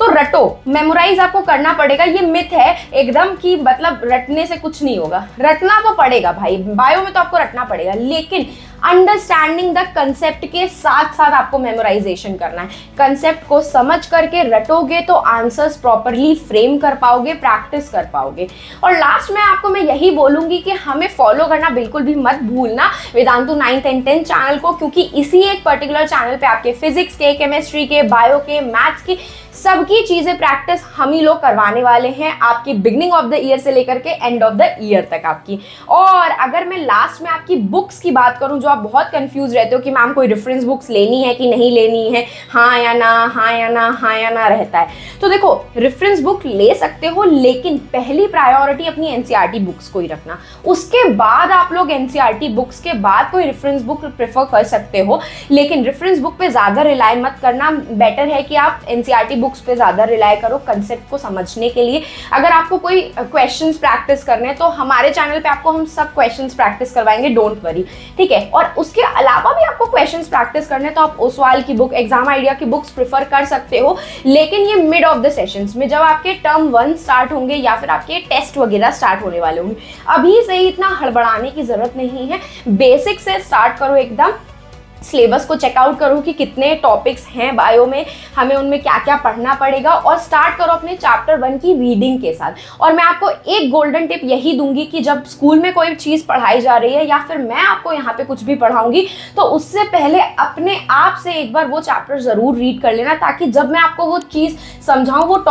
तो रटो, मेमोराइज आपको करना पड़ेगा। ये मिथ है एकदम कि मतलब रटने से कुछ नहीं होगा, रटना तो पड़ेगा भाई, बायो में तो आपको रटना पड़ेगा, लेकिन अंडरस्टैंडिंग द कंसेप्ट के साथ साथ आपको मेमोराइजेशन करना है। कंसेप्ट को समझ करके रटोगे तो आंसर्स प्रॉपरली फ्रेम कर पाओगे, प्रैक्टिस कर पाओगे। और लास्ट में आपको मैं यही बोलूंगी कि हमें फॉलो करना बिल्कुल भी मत भूलना Vedantu 9th and 10th channel को, क्योंकि इसी एक पर्टिकुलर चैनल पे आपके फिजिक्स के, केमिस्ट्री के, बायो के, मैथ्स की सबकी चीजें प्रैक्टिस हम ही लोग करवाने वाले हैं, आपकी बिगनिंग ऑफ द ईयर से लेकर के एंड ऑफ द ईयर तक आपकी। और अगर मैं लास्ट में आपकी बुक्स की बात करूं, जो आप बहुत कंफ्यूज रहते हो कि मैम कोई रेफरेंस बुक्स लेनी है कि नहीं लेनी है, हाँ या ना, हाँ या ना, हाँ या ना रहता है, तो देखो रेफरेंस बुक ले सकते हो, लेकिन पहली प्रायोरिटी अपनी एनसीईआरटी बुक्स को ही रखना। उसके बाद आप लोग एनसीईआरटी बुक्स के बाद कोई रेफरेंस बुक प्रेफर कर सकते हो, लेकिन रेफरेंस बुक पे ज़्यादा रिलाय मत करना। बेटर है कि आप एनसीईआरटी बुक्स पे ज़्यादा रिलाय करो कंसेप्ट को समझने के लिए। अगर आपको कोई क्वेश्चंस प्रैक्टिस करने हैं तो हमारे चैनल पे आपको हम सब क्वेश्चंस प्रैक्टिस करवाएंगे, डोंट वरी, ठीक है। और उसके अलावा भी आपको क्वेश्चंस प्रैक्टिस करने हैं तो आप ओसवाल की बुक, एग्जाम आइडिया की बुक्स प्रेफर कर सकते हो, लेकिन ये मिड ऑफ द सेशंस में, जब आपके टर्म 1 स्टार्ट होंगे या फिर आपके टेस्ट वगैरह स्टार्ट होने वाले होंगे। अभी से ही इतना हड़बड़ाने की जरूरत नहीं है, बेसिक से स्टार्ट करो एकदम। सिलेबस को चेकआउट करो कि कितने टॉपिक्स हैं बायो में, हमें उनमें क्या क्या पढ़ना पड़ेगा, और स्टार्ट करो अपने चैप्टर 1 की रीडिंग के साथ। और मैं आपको एक गोल्डन टिप यही दूंगी कि जब स्कूल में कोई चीज़ पढ़ाई जा रही है या फिर मैं आपको यहाँ पे कुछ भी पढ़ाऊंगी, तो उससे पहले अपने आप से एक बार वो चैप्टर ज़रूर रीड कर लेना, ताकि जब मैं आपको वो चीज़ समझाऊँ वो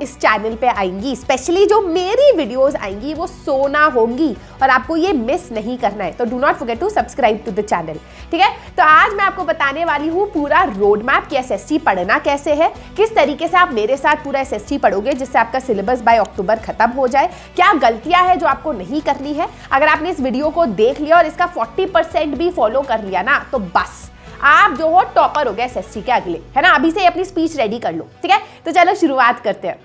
इस चैनल पे आएंगी, स्पेशली जो मेरी वीडियोस आएंगी वो सोना होंगी और आपको ये मिस नहीं करना है। तो do not forget to subscribe to the channel, ठीक है। तो आज मैं आपको बताने वाली हूँ पूरा रोड मैप कि एसएसटी पढ़ना कैसे है, किस तरीके से आप मेरे साथ पूरा एसएसटी पढ़ोगे जिससे आपका सिलेबस बाय अक्टूबर खत्म हो जाए, क्या गलतियां हैं जो आपको नहीं करनी है। अगर आपने इस वीडियो को देख लिया और इसका 40% भी फॉलो कर लिया ना तो बस आप जो हो टॉपर हो गए एसएसटी के अगले, है ना। अभी से अपनी स्पीच रेडी कर लो, ठीक है। तो चलो शुरुआत करते हैं।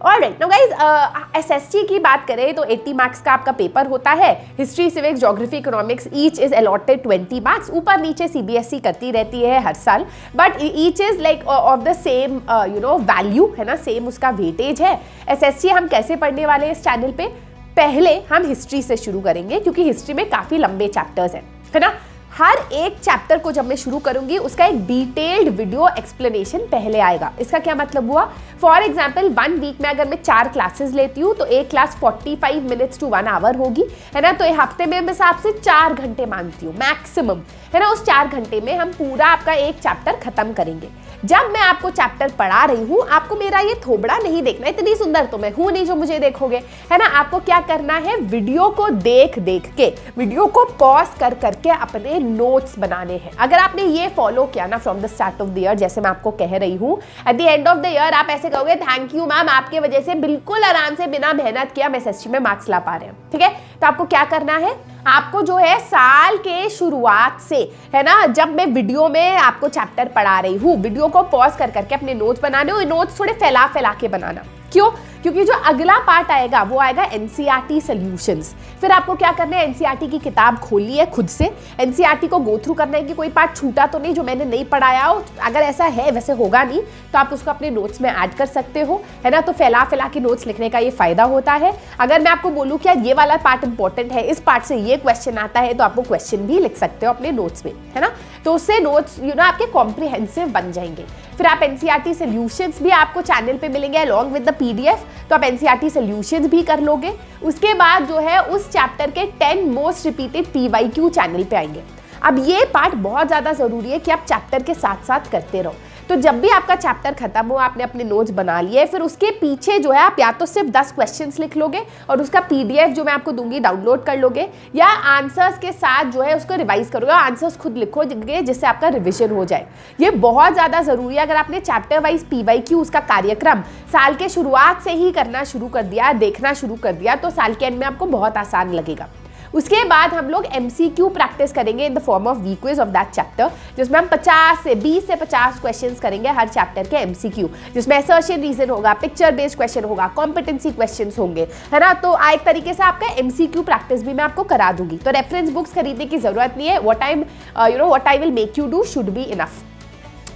ऑलराइट, नाउ गाइस, एसएसटी की बात करें तो 80 मार्क्स का आपका पेपर होता है। History, civics, geography, economics each is allotted 20 marks. ऊपर नीचे सीबीएसई करती रहती है हर साल, but each is like of the same value, है ना, सेम उसका वेटेज है। एसएसटी हम कैसे पढ़ने वाले हैं इस चैनल पे? पहले हम हिस्ट्री से शुरू करेंगे क्योंकि हिस्ट्री में काफी लंबे चैप्टर्स हैं, है ना। हर एक चैप्टर को जब मैं शुरू करूंगी उसका एक डिटेल्ड वीडियो एक्सप्लेनेशन पहले आएगा। इसका क्या मतलब हुआ? फॉर एग्जाम्पल 1 वीक में अगर मैं 4 क्लासेस लेती हूँ तो एक क्लास 45 मिनट्स टू 1 आवर होगी, है ना। तो एक हफ्ते में मैं आपसे 4 घंटे मांगती हूँ मैक्सिमम, है ना। उस 4 घंटे में हम पूरा आपका एक चैप्टर खत्म करेंगे। जब मैं आपको चैप्टर पढ़ा रही हूँ आपको मेरा ये थोबड़ा नहीं देखना, इतनी सुंदर तो मैं हूं नहीं जो मुझे देखोगे, है ना। आपको क्या करना है, वीडियो को देख के, वीडियो को पॉज कर करके अपने नोट्स बनाने हैं। अगर आपने ये फॉलो किया ना from the start of the year, जैसे मैं आपको कह रही हूँ, at the end of the year आप ऐसे कहोगे थैंक यू मैम, आपके वजह से बिल्कुल आराम से बिना मेहनत किया हम एसएसटी में मार्क्स ला पा रहे हैं, ठीक है। तो आपको क्या करना है, आपको जो है साल के शुरुआत से, है ना, जब मैं वीडियो में आपको चैप्टर पढ़ा रही हूँ, वीडियो को पॉज कर करके अपने नोट्स बनाने, और नोट्स थोड़े फैला के बनाना। क्यों? क्योंकि जो अगला पार्ट आएगा वो आएगा एनसीईआरटी सॉल्यूशंस। फिर आपको क्या करना है, एनसीईआरटी की किताब खोलनी है खुद से, एनसीईआरटी को गो थ्रू करना है कि कोई पार्ट छूटा तो नहीं जो मैंने नहीं पढ़ाया हो। अगर ऐसा है, वैसे होगा नहीं तो आप उसको अपने नोट्स में ऐड कर सकते हो, है ना। तो फैला के नोट्स लिखने का ये फायदा होता है। अगर मैं आपको बोलूँ कि यार ये वाला पार्ट इंपॉर्टेंट है, इस पार्ट से ये क्वेश्चन आता है, तो आपको क्वेश्चन भी लिख सकते हो अपने नोट्स में, है ना। तो उससे नोट्स आपके कॉम्प्रिहेंसिव बन जाएंगे। फिर आप एनसीईआरटी सॉल्यूशंस भी आपको चैनल पे मिलेंगे अलॉन्ग विद द पीडीएफ, तो आप एनसीईआरटी सॉल्यूशंस भी कर लोगे। उसके बाद जो है उस चैप्टर के 10 मोस्ट रिपीटेड पीवाईक्यू चैनल पे आएंगे। अब ये पार्ट बहुत ज़्यादा ज़रूरी है कि आप चैप्टर के साथ साथ करते रहो। तो जब भी आपका चैप्टर खत्म हो, आपने अपने नोट्स बना लिए, फिर उसके पीछे जो है आप या तो सिर्फ 10 क्वेश्चंस लिख लोगे और उसका पीडीएफ जो मैं आपको दूंगी डाउनलोड कर लोगे, या आंसर्स के साथ जो है उसको रिवाइज करोगे, आंसर्स खुद लिखोगे जिससे आपका रिविजन हो जाए। ये बहुत ज़्यादा ज़रूरी है। अगर आपने चैप्टर वाइज पीवाईक्यू उसका कार्यक्रम साल के शुरुआत से ही करना शुरू कर दिया, देखना शुरू कर दिया, तो साल के एंड में आपको बहुत आसान लगेगा। उसके बाद हम लोग एमसीक्यू प्रैक्टिस करेंगे in the form of week quiz of that chapter, जिसमें हम 20 से 50 क्वेश्चंस करेंगे हर चैप्टर के एमसीक्यू, जिसमें असर्शन रीजन होगा, पिक्चर बेस्ड क्वेश्चन होगा, कॉम्पिटेंसी क्वेश्चंस होंगे, है ना। तो एक तरीके से आपका एमसीक्यू प्रैक्टिस भी मैं आपको करा दूंगी। तो रेफरेंस बुक्स खरीदने की जरूरत नहीं है। What I will make you do should be enough,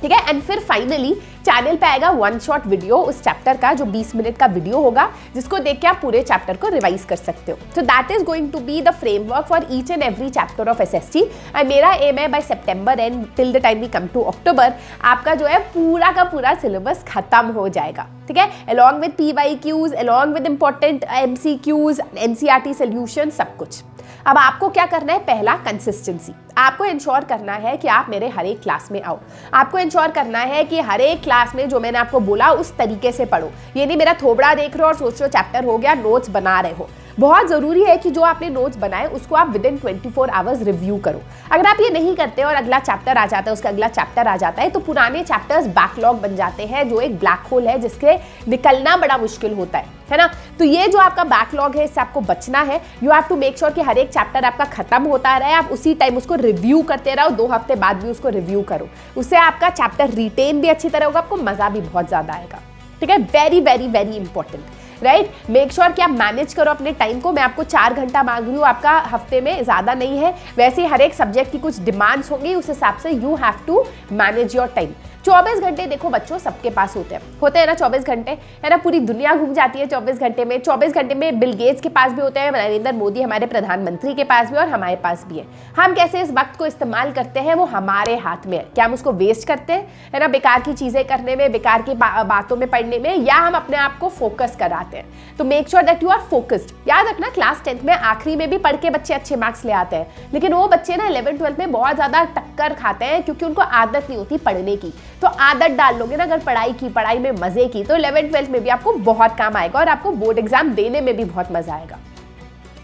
ठीक है। एंड फिर फाइनली चैनल पे आएगा 1 शॉट वीडियो उस चैप्टर का, जो 20 मिनट का वीडियो होगा, जिसको देख के आप पूरे चैप्टर को रिवाइज कर सकते हो। तो that is going to be the framework for each and every chapter of SST. And मेरा एम है by September and till the time we come to October आपका जो है पूरा का पूरा सिलेबस खत्म हो जाएगा, ठीक है, along with PYQs, along with important MCQs, NCERT solution, सब कुछ। अब आपको क्या करना है, पहला कंसिस्टेंसी। आपको इंश्योर करना है कि आप मेरे हर एक क्लास में आओ। आपको इंश्योर करना है कि हर एक क्लास में जो मैंने आपको बोला उस तरीके से पढ़ो। ये नहीं मेरा थोबड़ा देख रहे हो और सोच रहे हो चैप्टर हो गया, नोट्स बना रहे हो। बहुत ज़रूरी है कि जो आपने नोट्स बनाए उसको आप विद इन 24 आवर्स रिव्यू करो। अगर आप ये नहीं करते और अगला चैप्टर आ जाता है, उसका अगला चैप्टर आ जाता है, तो पुराने चैप्टर्स बैकलॉग बन जाते हैं, जो एक ब्लैक होल है जिसके निकलना बड़ा मुश्किल होता है ना। तो ये जो आपका बैकलॉग है, इससे आपको बचना है। You have to make sure कि हर एक चैप्टर आपका खत्म होता रहे, आप उसी टाइम उसको रिव्यू करते रहो, 2 हफ्ते बाद भी उसको रिव्यू करो। उससे आपका चैप्टर रिटेन भी अच्छी तरह होगा, आपको मजा भी बहुत ज़्यादा आएगा, ठीक है। Very very very important, right. Make sure कि आप मैनेज करो अपने टाइम को। मैं आपको 4 घंटा मांग रही हूँ आपका हफ्ते में, ज़्यादा नहीं है। वैसे ही हर एक सब्जेक्ट की कुछ डिमांड्स होंगी, उस हिसाब से you have to manage your time. 24 घंटे देखो बच्चों सबके पास होते हैं ना 24 घंटे, है ना। पूरी दुनिया घूम जाती है 24 घंटे में। 24 घंटे में बिल गेट्स के पास भी होते हैं, नरेंद्र मोदी हमारे प्रधानमंत्री के पास भी, और हमारे पास भी है। हम कैसे इस वक्त को इस्तेमाल करते हैं वो हमारे हाथ में है। क्या हम उसको वेस्ट करते हैं, है ना, बेकार की चीज़ें करने में, बेकार की बातों में पढ़ने में, या हम अपने आप को फोकस कराते आते हैं, तो make sure that you are focused. याद रखना क्लास 10th में आखिरी में भी पढ़ के बच्चे अच्छे मार्क्स ले आते हैं, लेकिन वो बच्चे ना 11th 12th में बहुत ज्यादा टक्कर खाते हैं क्योंकि उनको आदत नहीं होती पढ़ने की। तो आदत डाल लोगे ना अगर पढ़ाई में मजे की, तो 11th 12th में भी आपको बहुत काम आएगा और आपको बोर्ड एग्जाम देने में भी बहुत मजा आएगा।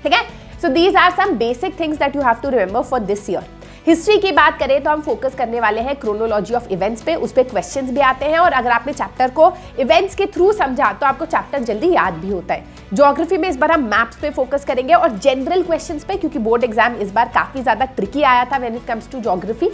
ठीक है, so these are some basic things that you have to remember for this year. History की बात करें तो हम फोकस करने वाले हैं क्रोनोलॉजी ऑफ इवेंट्स पे, उस पे क्वेश्चंस भी आते हैं और अगर आपने चैप्टर को इवेंट्स के थ्रू समझा तो आपको चैप्टर जल्दी याद भी होता है। ज्योग्राफी में इस बार हम मैप्स पे फोकस करेंगे और जनरल क्वेश्चंस पे, क्योंकि बोर्ड एग्जाम इस बार काफी ज्यादा ट्रिकी आया था when it comes to geography.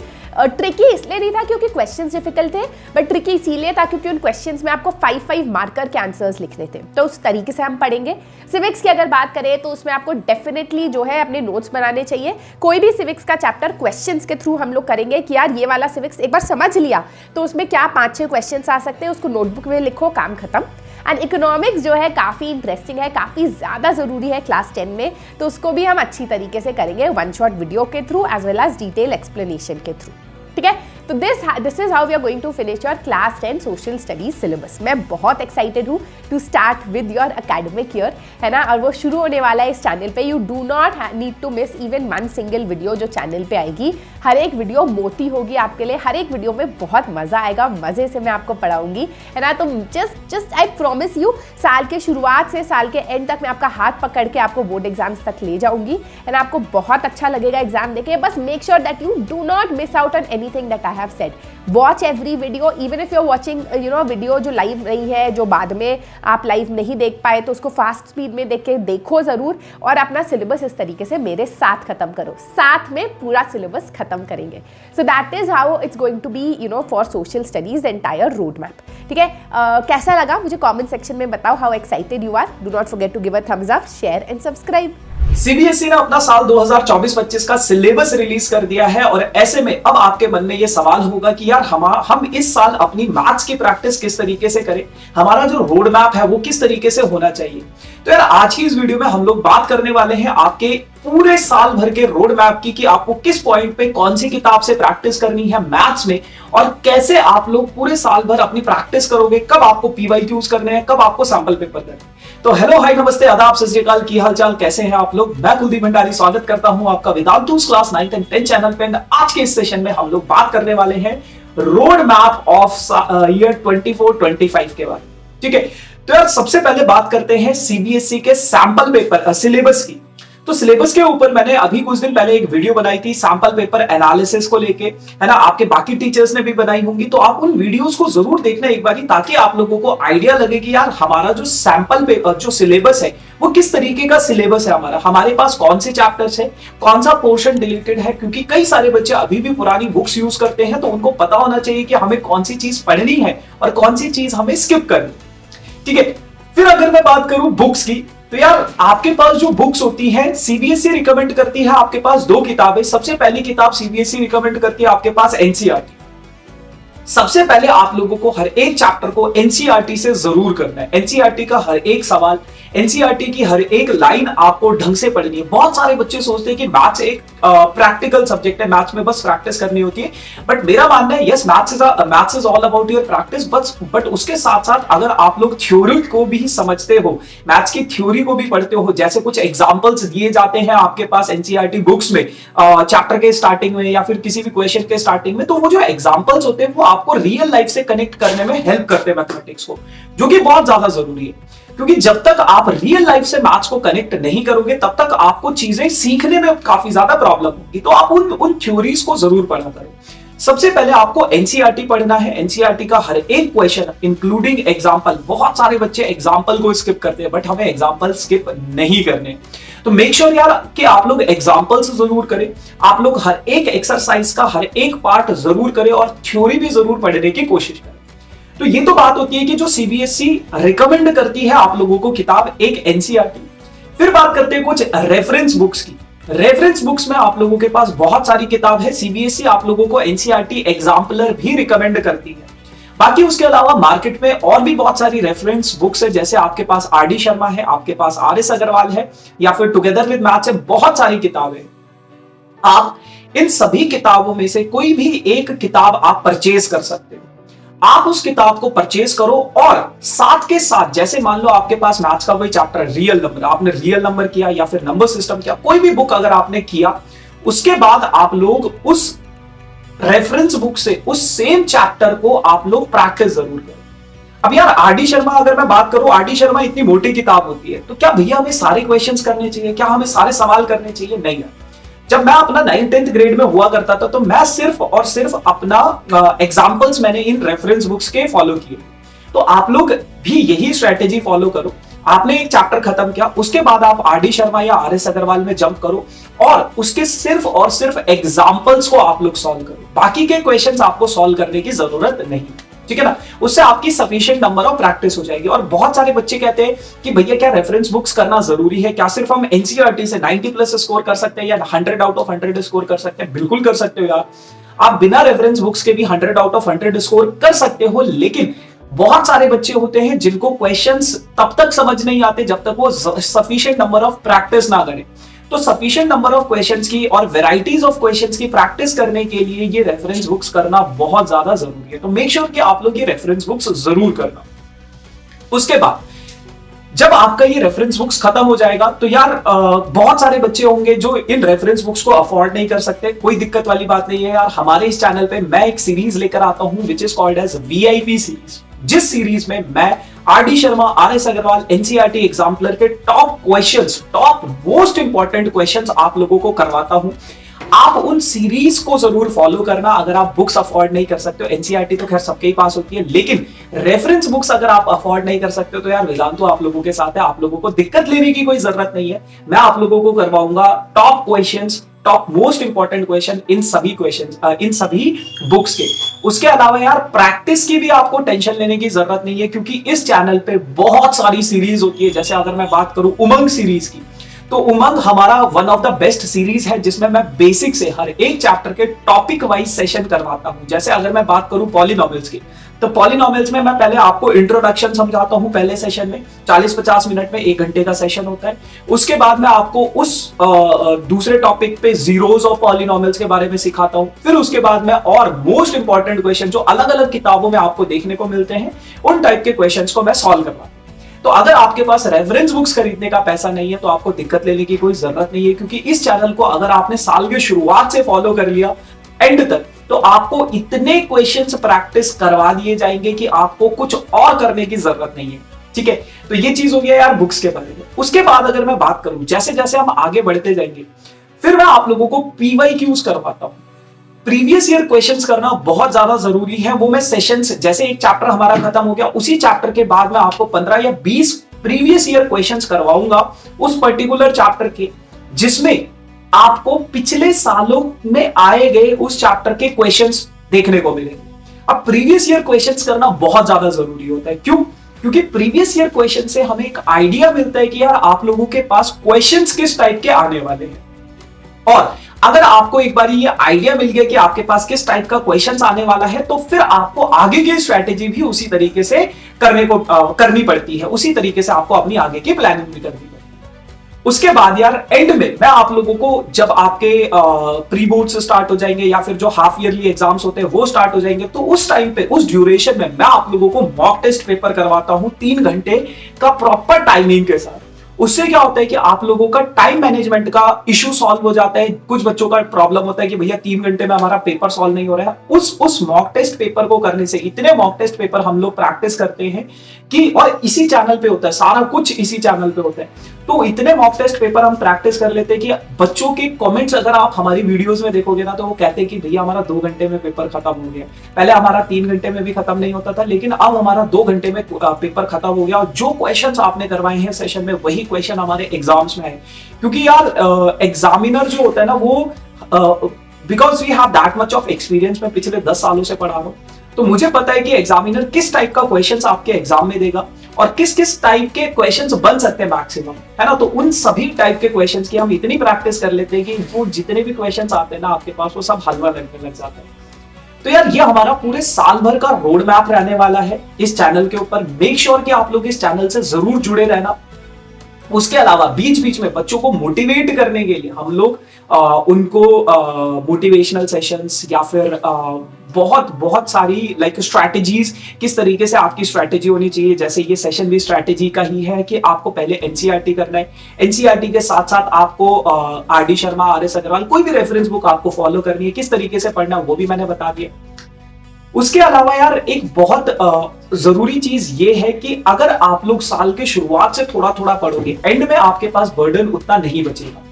Tricky इसलिए नहीं था क्योंकि क्वेश्चंस डिफिकल्ट थे, बट ट्रिकी इसीलिए था क्योंकि उन क्वेश्चंस में आपको 5 मार्कर के आंसर्स लिखने थे, तो उस तरीके से हम पढ़ेंगे। सिविक्स की अगर बात करें तो उसमें आपको डेफिनेटली जो है अपने नोट्स बनाने चाहिए। कोई भी सिविक्स का चैप्टर क्वेश्चंस के थ्रू हम लोग करेंगे कि यार ये वाला सिविक्स एक बार समझ लिया तो उसमें क्या 5-6 क्वेश्चंस आ सकते हैं, उसको नोटबुक में लिखो, काम खत्म। एंड इकोनॉमिक्स जो है काफ़ी इंटरेस्टिंग है, काफ़ी ज़्यादा ज़रूरी है क्लास 10 में, तो उसको भी हम अच्छी तरीके से करेंगे वन शॉट वीडियो के through as well as detail explanation के थ्रू। ठीक है, तो this is how we are going to finish your class 10 social studies syllabus. मैं बहुत एक्साइटेड हूँ to start with your academic year, है ना, और वो शुरू होने वाला है इस चैनल पे। You do not need to miss even one single video जो चैनल पे आएगी। हर एक वीडियो मोटी होगी आपके लिए, हर एक वीडियो में बहुत मजा आएगा, मजे से मैं आपको पढ़ाऊंगी, है ना। तो जस्ट आई प्रॉमिस यू, साल के शुरुआत से साल के एंड तक मैं आपका हाथ पकड़ के आपको बोर्ड एग्जाम्स तक ले जाऊंगी, है ना। आपको बहुत अच्छा लगेगा एग्जाम देके। बस make sure that you do not miss out on anything that I have said. Watch every video, even if you are watching video जो लाइव रही है, जो बाद में आप लाइव नहीं देख पाए, तो उसको फास्ट स्पीड में देख के देखो जरूर, और अपना सिलेबस इस तरीके से मेरे साथ खत्म करो, साथ में पूरा सिलेबस खत्म करेंगे। So that is how it's going to be for social studies entire road map. ठीक है, कैसा लगा मुझे कमेंट सेक्शन में बताओ, how excited you are. Do not forget to give a thumbs up, share and subscribe.
CBSE ने अपना साल 2024-25 का सिलेबस रिलीज कर दिया है और ऐसे में अब आपके मन में यह सवाल होगा कि यार हम इस साल अपनी मैथ्स की प्रैक्टिस किस तरीके से करें, हमारा जो रोड मैप है वो किस तरीके से होना चाहिए। तो यार आज की इस वीडियो में हम लोग बात करने वाले हैं आपके पूरे साल भर के रोड मैप की, कि आपको किस पॉइंट पे कौन सी किताब से प्रैक्टिस करनी है मैथ्स में, और कैसे आप लोग पूरे साल भर अपनी प्रैक्टिस करोगे, कब आपको पीवाईक्यूज करने हैं, कब आपको सैंपल पेपर करने हैं। तो हेलो, हाय, नमस्ते, आदाब, सत श्री अकाल, की हालचाल, कैसे हैं आप लोग। मैं कुलदीप भंडारी स्वागत करता हूं आपका वेदांतुस क्लास 9 एंड 10 चैनल पे। आज के इस सेशन में हम लोग बात करने वाले हैं रोड मैप ऑफ ईयर 24-25 के बारे में। ठीक है, तो यार सबसे पहले बात करते हैं सीबीएसई के सैंपल पेपर सिलेबस की। तो सिलेबस के ऊपर मैंने अभी कुछ दिन पहले एक वीडियो बनाई थी सैंपल पेपर एनालिसिस को लेके, है ना। आपके बाकी टीचर्स ने भी बनाई होंगी, तो आप उन वीडियोस को जरूर देखना एक बार, ताकि आप लोगों को आइडिया लगे कि यार हमारा जो सैंपल पेपर जो सिलेबस है वो किस तरीके का सिलेबस है हमारे पास कौन से चैप्टर्स है, कौन सा पोर्शन डिलीटेड है। क्योंकि कई सारे बच्चे अभी भी पुरानी बुक्स यूज करते हैं, तो उनको पता होना चाहिए कि हमें कौन सी चीज पढ़नी है और कौन सी चीज हमें स्किप करनी है। ठीक है, फिर अगर मैं बात करूं बुक्स की, तो यार आपके पास जो बुक्स होती हैं सीबीएसई रिकमेंड करती है आपके पास 2 किताबें। सबसे पहली किताब सीबीएसई रिकमेंड करती है आपके पास एनसीईआरटी। सबसे पहले आप लोगों को हर एक चैप्टर को एनसीईआरटी से जरूर करना है। एनसीईआरटी का हर एक सवाल, एनसीईआरटी की हर एक लाइन आपको ढंग से पढ़नी है। बहुत सारे बच्चे सोचते हैं कि मैथ्स एक प्रैक्टिकल सब्जेक्ट है, मैथ्स में बस प्रैक्टिस करनी होती है, बट मेरा मानना है yes maths is all about your practice, but उसके साथ साथ अगर आप लोग थ्योरी को भी समझते हो, मैथ्स की थ्योरी को भी पढ़ते हो, जैसे कुछ एग्जांपल्स दिए जाते हैं आपके पास एनसीईआरटी बुक्स में चैप्टर के स्टार्टिंग में या फिर किसी भी क्वेश्चन के स्टार्टिंग में, तो वो जो एग्जांपल्स होते हैं वो आपको रियल लाइफ से कनेक्ट करने में हेल्प करते हैं मैथमेटिक्स को, जो कि बहुत ज्यादा जरूरी है। क्योंकि जब तक आप रियल लाइफ से मैथ्स को कनेक्ट नहीं करोगे तब तक आपको चीजें सीखने में काफी ज्यादा प्रॉब्लम होगी। तो आप उन थ्योरीज को जरूर पढ़ा करो। सबसे पहले आपको एनसीईआरटी पढ़ना है। एनसीईआरटी का हर एक क्वेश्चन इंक्लूडिंग एग्जांपल, बहुत सारे बच्चे एग्जांपल को स्किप करते हैं, बट हमें एग्जांपल स्किप नहीं करने। तो मेक श्योर यार कि आप लोग एग्जांपल्स जरूर करें, आप लोग हर एक एक्सरसाइज का हर एक पार्ट जरूर करें और थ्योरी भी जरूर पढ़ने की कोशिश करें। तो ये तो बात होती है कि जो सीबीएसई रिकमेंड करती है आप लोगों को किताब, एक एनसीईआरटी। फिर बात करते हैं कुछ रेफरेंस बुक्स की। रेफरेंस बुक्स में आप लोगों के पास बहुत सारी किताब है। सीबीएसई आप लोगों को एनसीईआरटी एग्जाम्पलर भी रिकमेंड करती है। बाकी उसके अलावा मार्केट में और भी बहुत सारी रेफरेंस बुक्स है, जैसे आपके पास आरडी शर्मा है, आपके पास आरएस अग्रवाल है, या फिर टुगेदर विद मैथ्स है। बहुत सारी किताबें, आप इन सभी किताबों में से कोई भी एक किताब आप परचेज कर सकते हो। आप उस किताब को परचेज करो और साथ के साथ, जैसे मान लो आपके पास मैथ्स का कोई चैप्टर रियल नंबर, आपने रियल नंबर किया या फिर नंबर सिस्टम किया, कोई भी बुक अगर आपने किया, उसके बाद आप लोग उस रेफरेंस बुक से उस सेम चैप्टर को आप लोग प्रैक्टिस जरूर करें। अब यार आर.डी. शर्मा, अगर मैं बात करूं, आर.डी. शर्मा इतनी मोटी किताब होती है, तो क्या भैया हमें सारे क्वेश्चंस करने चाहिए? क्या हमें सारे सवाल करने चाहिए? नहीं है। जब मैं अपना 9th-10th ग्रेड में हुआ करता था, तो मैं सिर्फ और सिर्फ अपना एग्जाम्पल्स मैंने इन रेफरेंस बुक्स के फॉलो किए। तो आप लोग भी यही स्ट्रेटेजी फॉलो करो। आपने एक चैप्टर खत्म किया, उसके बाद आप आर.डी. शर्मा या आर.एस. अग्रवाल में जंप करो और उसके सिर्फ और सिर्फ एग्जाम्पल्स को आप लोग सॉल्व करो। बाकी के क्वेश्चंस आपको सॉल्व करने की जरूरत नहीं, ठीक है ना। उससे आपकी सफिशिएंट नंबर ऑफ प्रैक्टिस हो जाएगी। और बहुत सारे बच्चे कहते हैं कि भैया क्या रेफरेंस बुक्स करना जरूरी है? क्या सिर्फ हम एनसीईआरटी से 90+ स्कोर कर सकते हैं या 100 आउट ऑफ 100 स्कोर कर सकते हैं? बिल्कुल कर सकते हो यार। आप बिना रेफरेंस बुक्स के भी 100 आउट ऑफ 100 स्कोर कर सकते हो, लेकिन बहुत सारे बच्चे होते हैं जिनको क्वेश्चंस तब तक समझ नहीं आते जब तक वो सफिशिएंट नंबर ऑफ प्रैक्टिस ना करें। तो सफिशिएंट नंबर ऑफ क्वेश्चंस की और वैरायटीज ऑफ क्वेश्चंस की प्रैक्टिस करने के लिए ये रेफरेंस बुक्स करना बहुत ज्यादा जरूरी है। तो मेक श्योर कि आप लोग ये रेफरेंस बुक्स जरूर करना। उसके बाद जब आपका ये रेफरेंस बुक्स खत्म हो जाएगा, तो यार बहुत सारे बच्चे होंगे जो इन रेफरेंस बुक्स को अफोर्ड नहीं कर सकते। कोई दिक्कत वाली बात नहीं है यार। हमारे इस चैनल पे मैं एक सीरीज लेकर आता हूं which is called as VIP series, जिस सीरीज में मैं R D. Sharma, R S. Agarwal, NCERT exemplar के top questions, top most important questions आप लोगों को करवाता हूं। आप उन सीरीज को जरूर फॉलो करना। अगर आप बुक्स अफोर्ड नहीं कर सकते हो, एनसीईआरटी तो खैर सबके ही पास होती है, लेकिन रेफरेंस बुक्स अगर आप अफोर्ड नहीं कर सकते हो तो यार वेदांतु आप लोगों के साथ है। आप लोगों को दिक्कत लेने की कोई जरूरत नहीं है। मैं आप लोगों को करवाऊंगा top questions, top most important question in सभी क्वेश्चंस, इन सभी बुक्स के। उसके अलावा यार प्रैक्टिस की भी आपको टेंशन लेने की जरूरत नहीं है, क्योंकि इस चैनल पे बहुत सारी सीरीज होती है। जैसे अगर मैं बात करूं उमंग सीरीज की, तो उमंग हमारा one of the best series है जिसमें मैं बेसिक से हर एक चैप्टर के टॉपिक वाइज सेशन करवाता हूं। जैसे अगर मैं बात करूं पॉलिनोमियल्स की, तो पॉलिनोमियल्स में मैं पहले आपको इंट्रोडक्शन समझाता हूं पहले सेशन में, 40-50 मिनट में 1 घंटे का सेशन होता है। उसके बाद मैं आपको उस दूसरे टॉपिक पे जीरोस ऑफ पॉलिनोमियल्स के बारे में सिखाता हूं। फिर उसके बाद मैं और मोस्ट इंपॉर्टेंट क्वेश्चन जो अलग अलग किताबों में आपको देखने को मिलते हैं, उन टाइप के क्वेश्चंस को मैं सॉल्व करवाता हूं। तो अगर आपके पास रेफरेंस बुक्स खरीदने का पैसा नहीं है तो आपको दिक्कत लेने की कोई जरूरत नहीं है, क्योंकि इस चैनल को अगर आपने साल की शुरुआत से फॉलो कर लिया एंड तक, तो आपको इतने क्वेश्चंस प्रैक्टिस करवा दिए जाएंगे कि आपको कुछ और करने की जरूरत नहीं है, ठीक है। तो ये चीज हो गया यार बुक्स के बारे में। उसके बाद अगर मैं बात करूं, जैसे जैसे हम आगे बढ़ते जाएंगे, फिर मैं आप लोगों को PYQs करवाता हूं। प्रीवियस ईयर क्वेश्चंस करना बहुत ज्यादा जरूरी है। वो मैं सेशंस, जैसे एक चैप्टर हमारा खत्म हो गया, उसी चैप्टर के बाद मैं आपको 15 या 20 प्रीवियस ईयर क्वेश्चंस करवाऊंगा उस पर्टिकुलर चैप्टर के, जिसमें आपको पिछले सालों में आए गए उस चैप्टर के क्वेश्चंस देखने को मिलेंगे। अब प्रीवियस ईयर क्वेश्चंस करना बहुत ज्यादा जरूरी होता है। क्यों? क्योंकि प्रीवियस ईयर क्वेश्चन से हमें एक आइडिया मिलता है कि यार आप लोगों के पास क्वेश्चंस किस टाइप के आने वाले हैं। और अगर आपको एक बार ये आइडिया मिल गया कि आपके पास किस टाइप का क्वेश्चंस आने वाला है, तो फिर आपको आगे की स्ट्रेटेजी भी उसी तरीके से करनी पड़ती है। उसी तरीके से आपको अपनी आगे की प्लानिंग भी करनी पड़ती है। उसके बाद यार एंड में मैं आप लोगों को, जब आपके प्री बोर्ड्स स्टार्ट हो जाएंगे या फिर जो हाफ ईयरली एग्जाम्स होते हैं वो स्टार्ट हो जाएंगे, तो उस टाइम पे, उस ड्यूरेशन में मैं आप लोगों को मॉक टेस्ट पेपर करवाता हूं 3 घंटे का प्रॉपर टाइमिंग के साथ। उससे क्या होता है कि आप लोगों का टाइम मैनेजमेंट का इश्यू सॉल्व हो जाता है। कुछ बच्चों का प्रॉब्लम होता है कि भैया 3 घंटे में हमारा पेपर सॉल्व नहीं हो रहा है। उस मॉक टेस्ट पेपर को करने से, इतने मॉक टेस्ट पेपर हम लोग प्रैक्टिस करते हैं कि, और इसी चैनल पे होता है, सारा कुछ इसी चैनल पे होता है, तो इतने मॉक टेस्ट पेपर हम प्रैक्टिस कर लेते हैं कि बच्चों के कमेंट्स अगर आप हमारी वीडियोस में देखोगे ना, तो वो कहते हैं कि भैया हमारा 2 घंटे में पेपर खत्म हो गया। पहले हमारा 3 घंटे में भी खत्म नहीं होता था, लेकिन अब हमारा 2 घंटे में पेपर खत्म हो गया। और जो क्वेश्चंस आपने करवाए हैं सेशन में, वही क्वेश्चन हमारे एग्जाम्स में है। क्योंकि यार एग्जामिनर जो होता है ना, वो because we have that much of experience, मैं पिछले 10 सालों से पढ़ा रहा हूं, तो मुझे पता है कि एग्जामिनर किस टाइप का क्वेश्चंस आपके एग्जाम में देगा और किस किस टाइप के क्वेश्चंस बन सकते हैं मैक्सिमम, है ना। तो उन सभी टाइप के क्वेश्चंस की हम इतनी प्रैक्टिस कर लेते हैं कि वो जितने भी क्वेश्चंस आते हैं ना आपके पास, वो सब हलवा लगने लग जाता है। तो यार ये हमारा पूरे साल भर का रोड मैप रहने वाला है इस चैनल के ऊपर। मेक श्योर कि आप लोग इस चैनल से जरूर जुड़े रहना। उसके अलावा बीच बीच में बच्चों को मोटिवेट करने के लिए हम लोग उनको मोटिवेशनल सेशंस या फिर बहुत बहुत सारी लाइक स्ट्रैटेजीज, किस तरीके से आपकी स्ट्रैटेजी होनी चाहिए। जैसे ये सेशन भी स्ट्रैटेजी का ही है कि आपको पहले एनसीईआरटी करना है, एनसीईआरटी के साथ साथ आपको R D Sharma, R S Agarwal, कोई भी रेफरेंस बुक आपको फॉलो करनी है, किस तरीके से पढ़ना है वो भी मैंने बता दिया। उसके अलावा यार एक बहुत जरूरी चीज ये है कि अगर आप लोग साल के शुरुआत से थोड़ा थोड़ा पढ़ोगे, एंड में आपके पास बर्डन उतना नहीं बचेगा।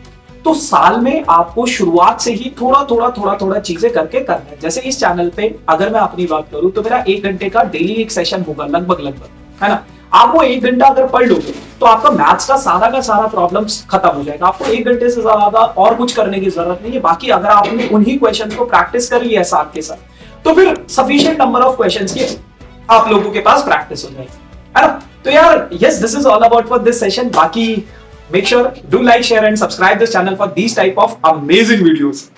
तो साल में आपको शुरुआत से ही थोड़ा थोड़ा चीजें करके करना है। जैसे इस चैनल पे अगर मैं अपनी बात करूं तो मेरा 1 घंटे का डेली एक सेशन होगा लगभग, है ना। आप वो 1 घंटा अगर पढ़ लोगे तो आपका मैथ्स का सारा प्रॉब्लम्स खत्म हो जाएगा। आपको 1 घंटे से ज्यादा और कुछ करने की जरूरत नहीं है। बाकी अगर आपने उन्हीं क्वेश्चन को प्रैक्टिस कर लिया है साथ के साथ, तो फिर सफिशिएंट नंबर ऑफ क्वेश्चंस की आप लोगों के पास प्रैक्टिस हो जाएगी, है ना। तो यार yes, this is all about for this session. बाकी make sure do like, share and subscribe this channel for these type of amazing videos.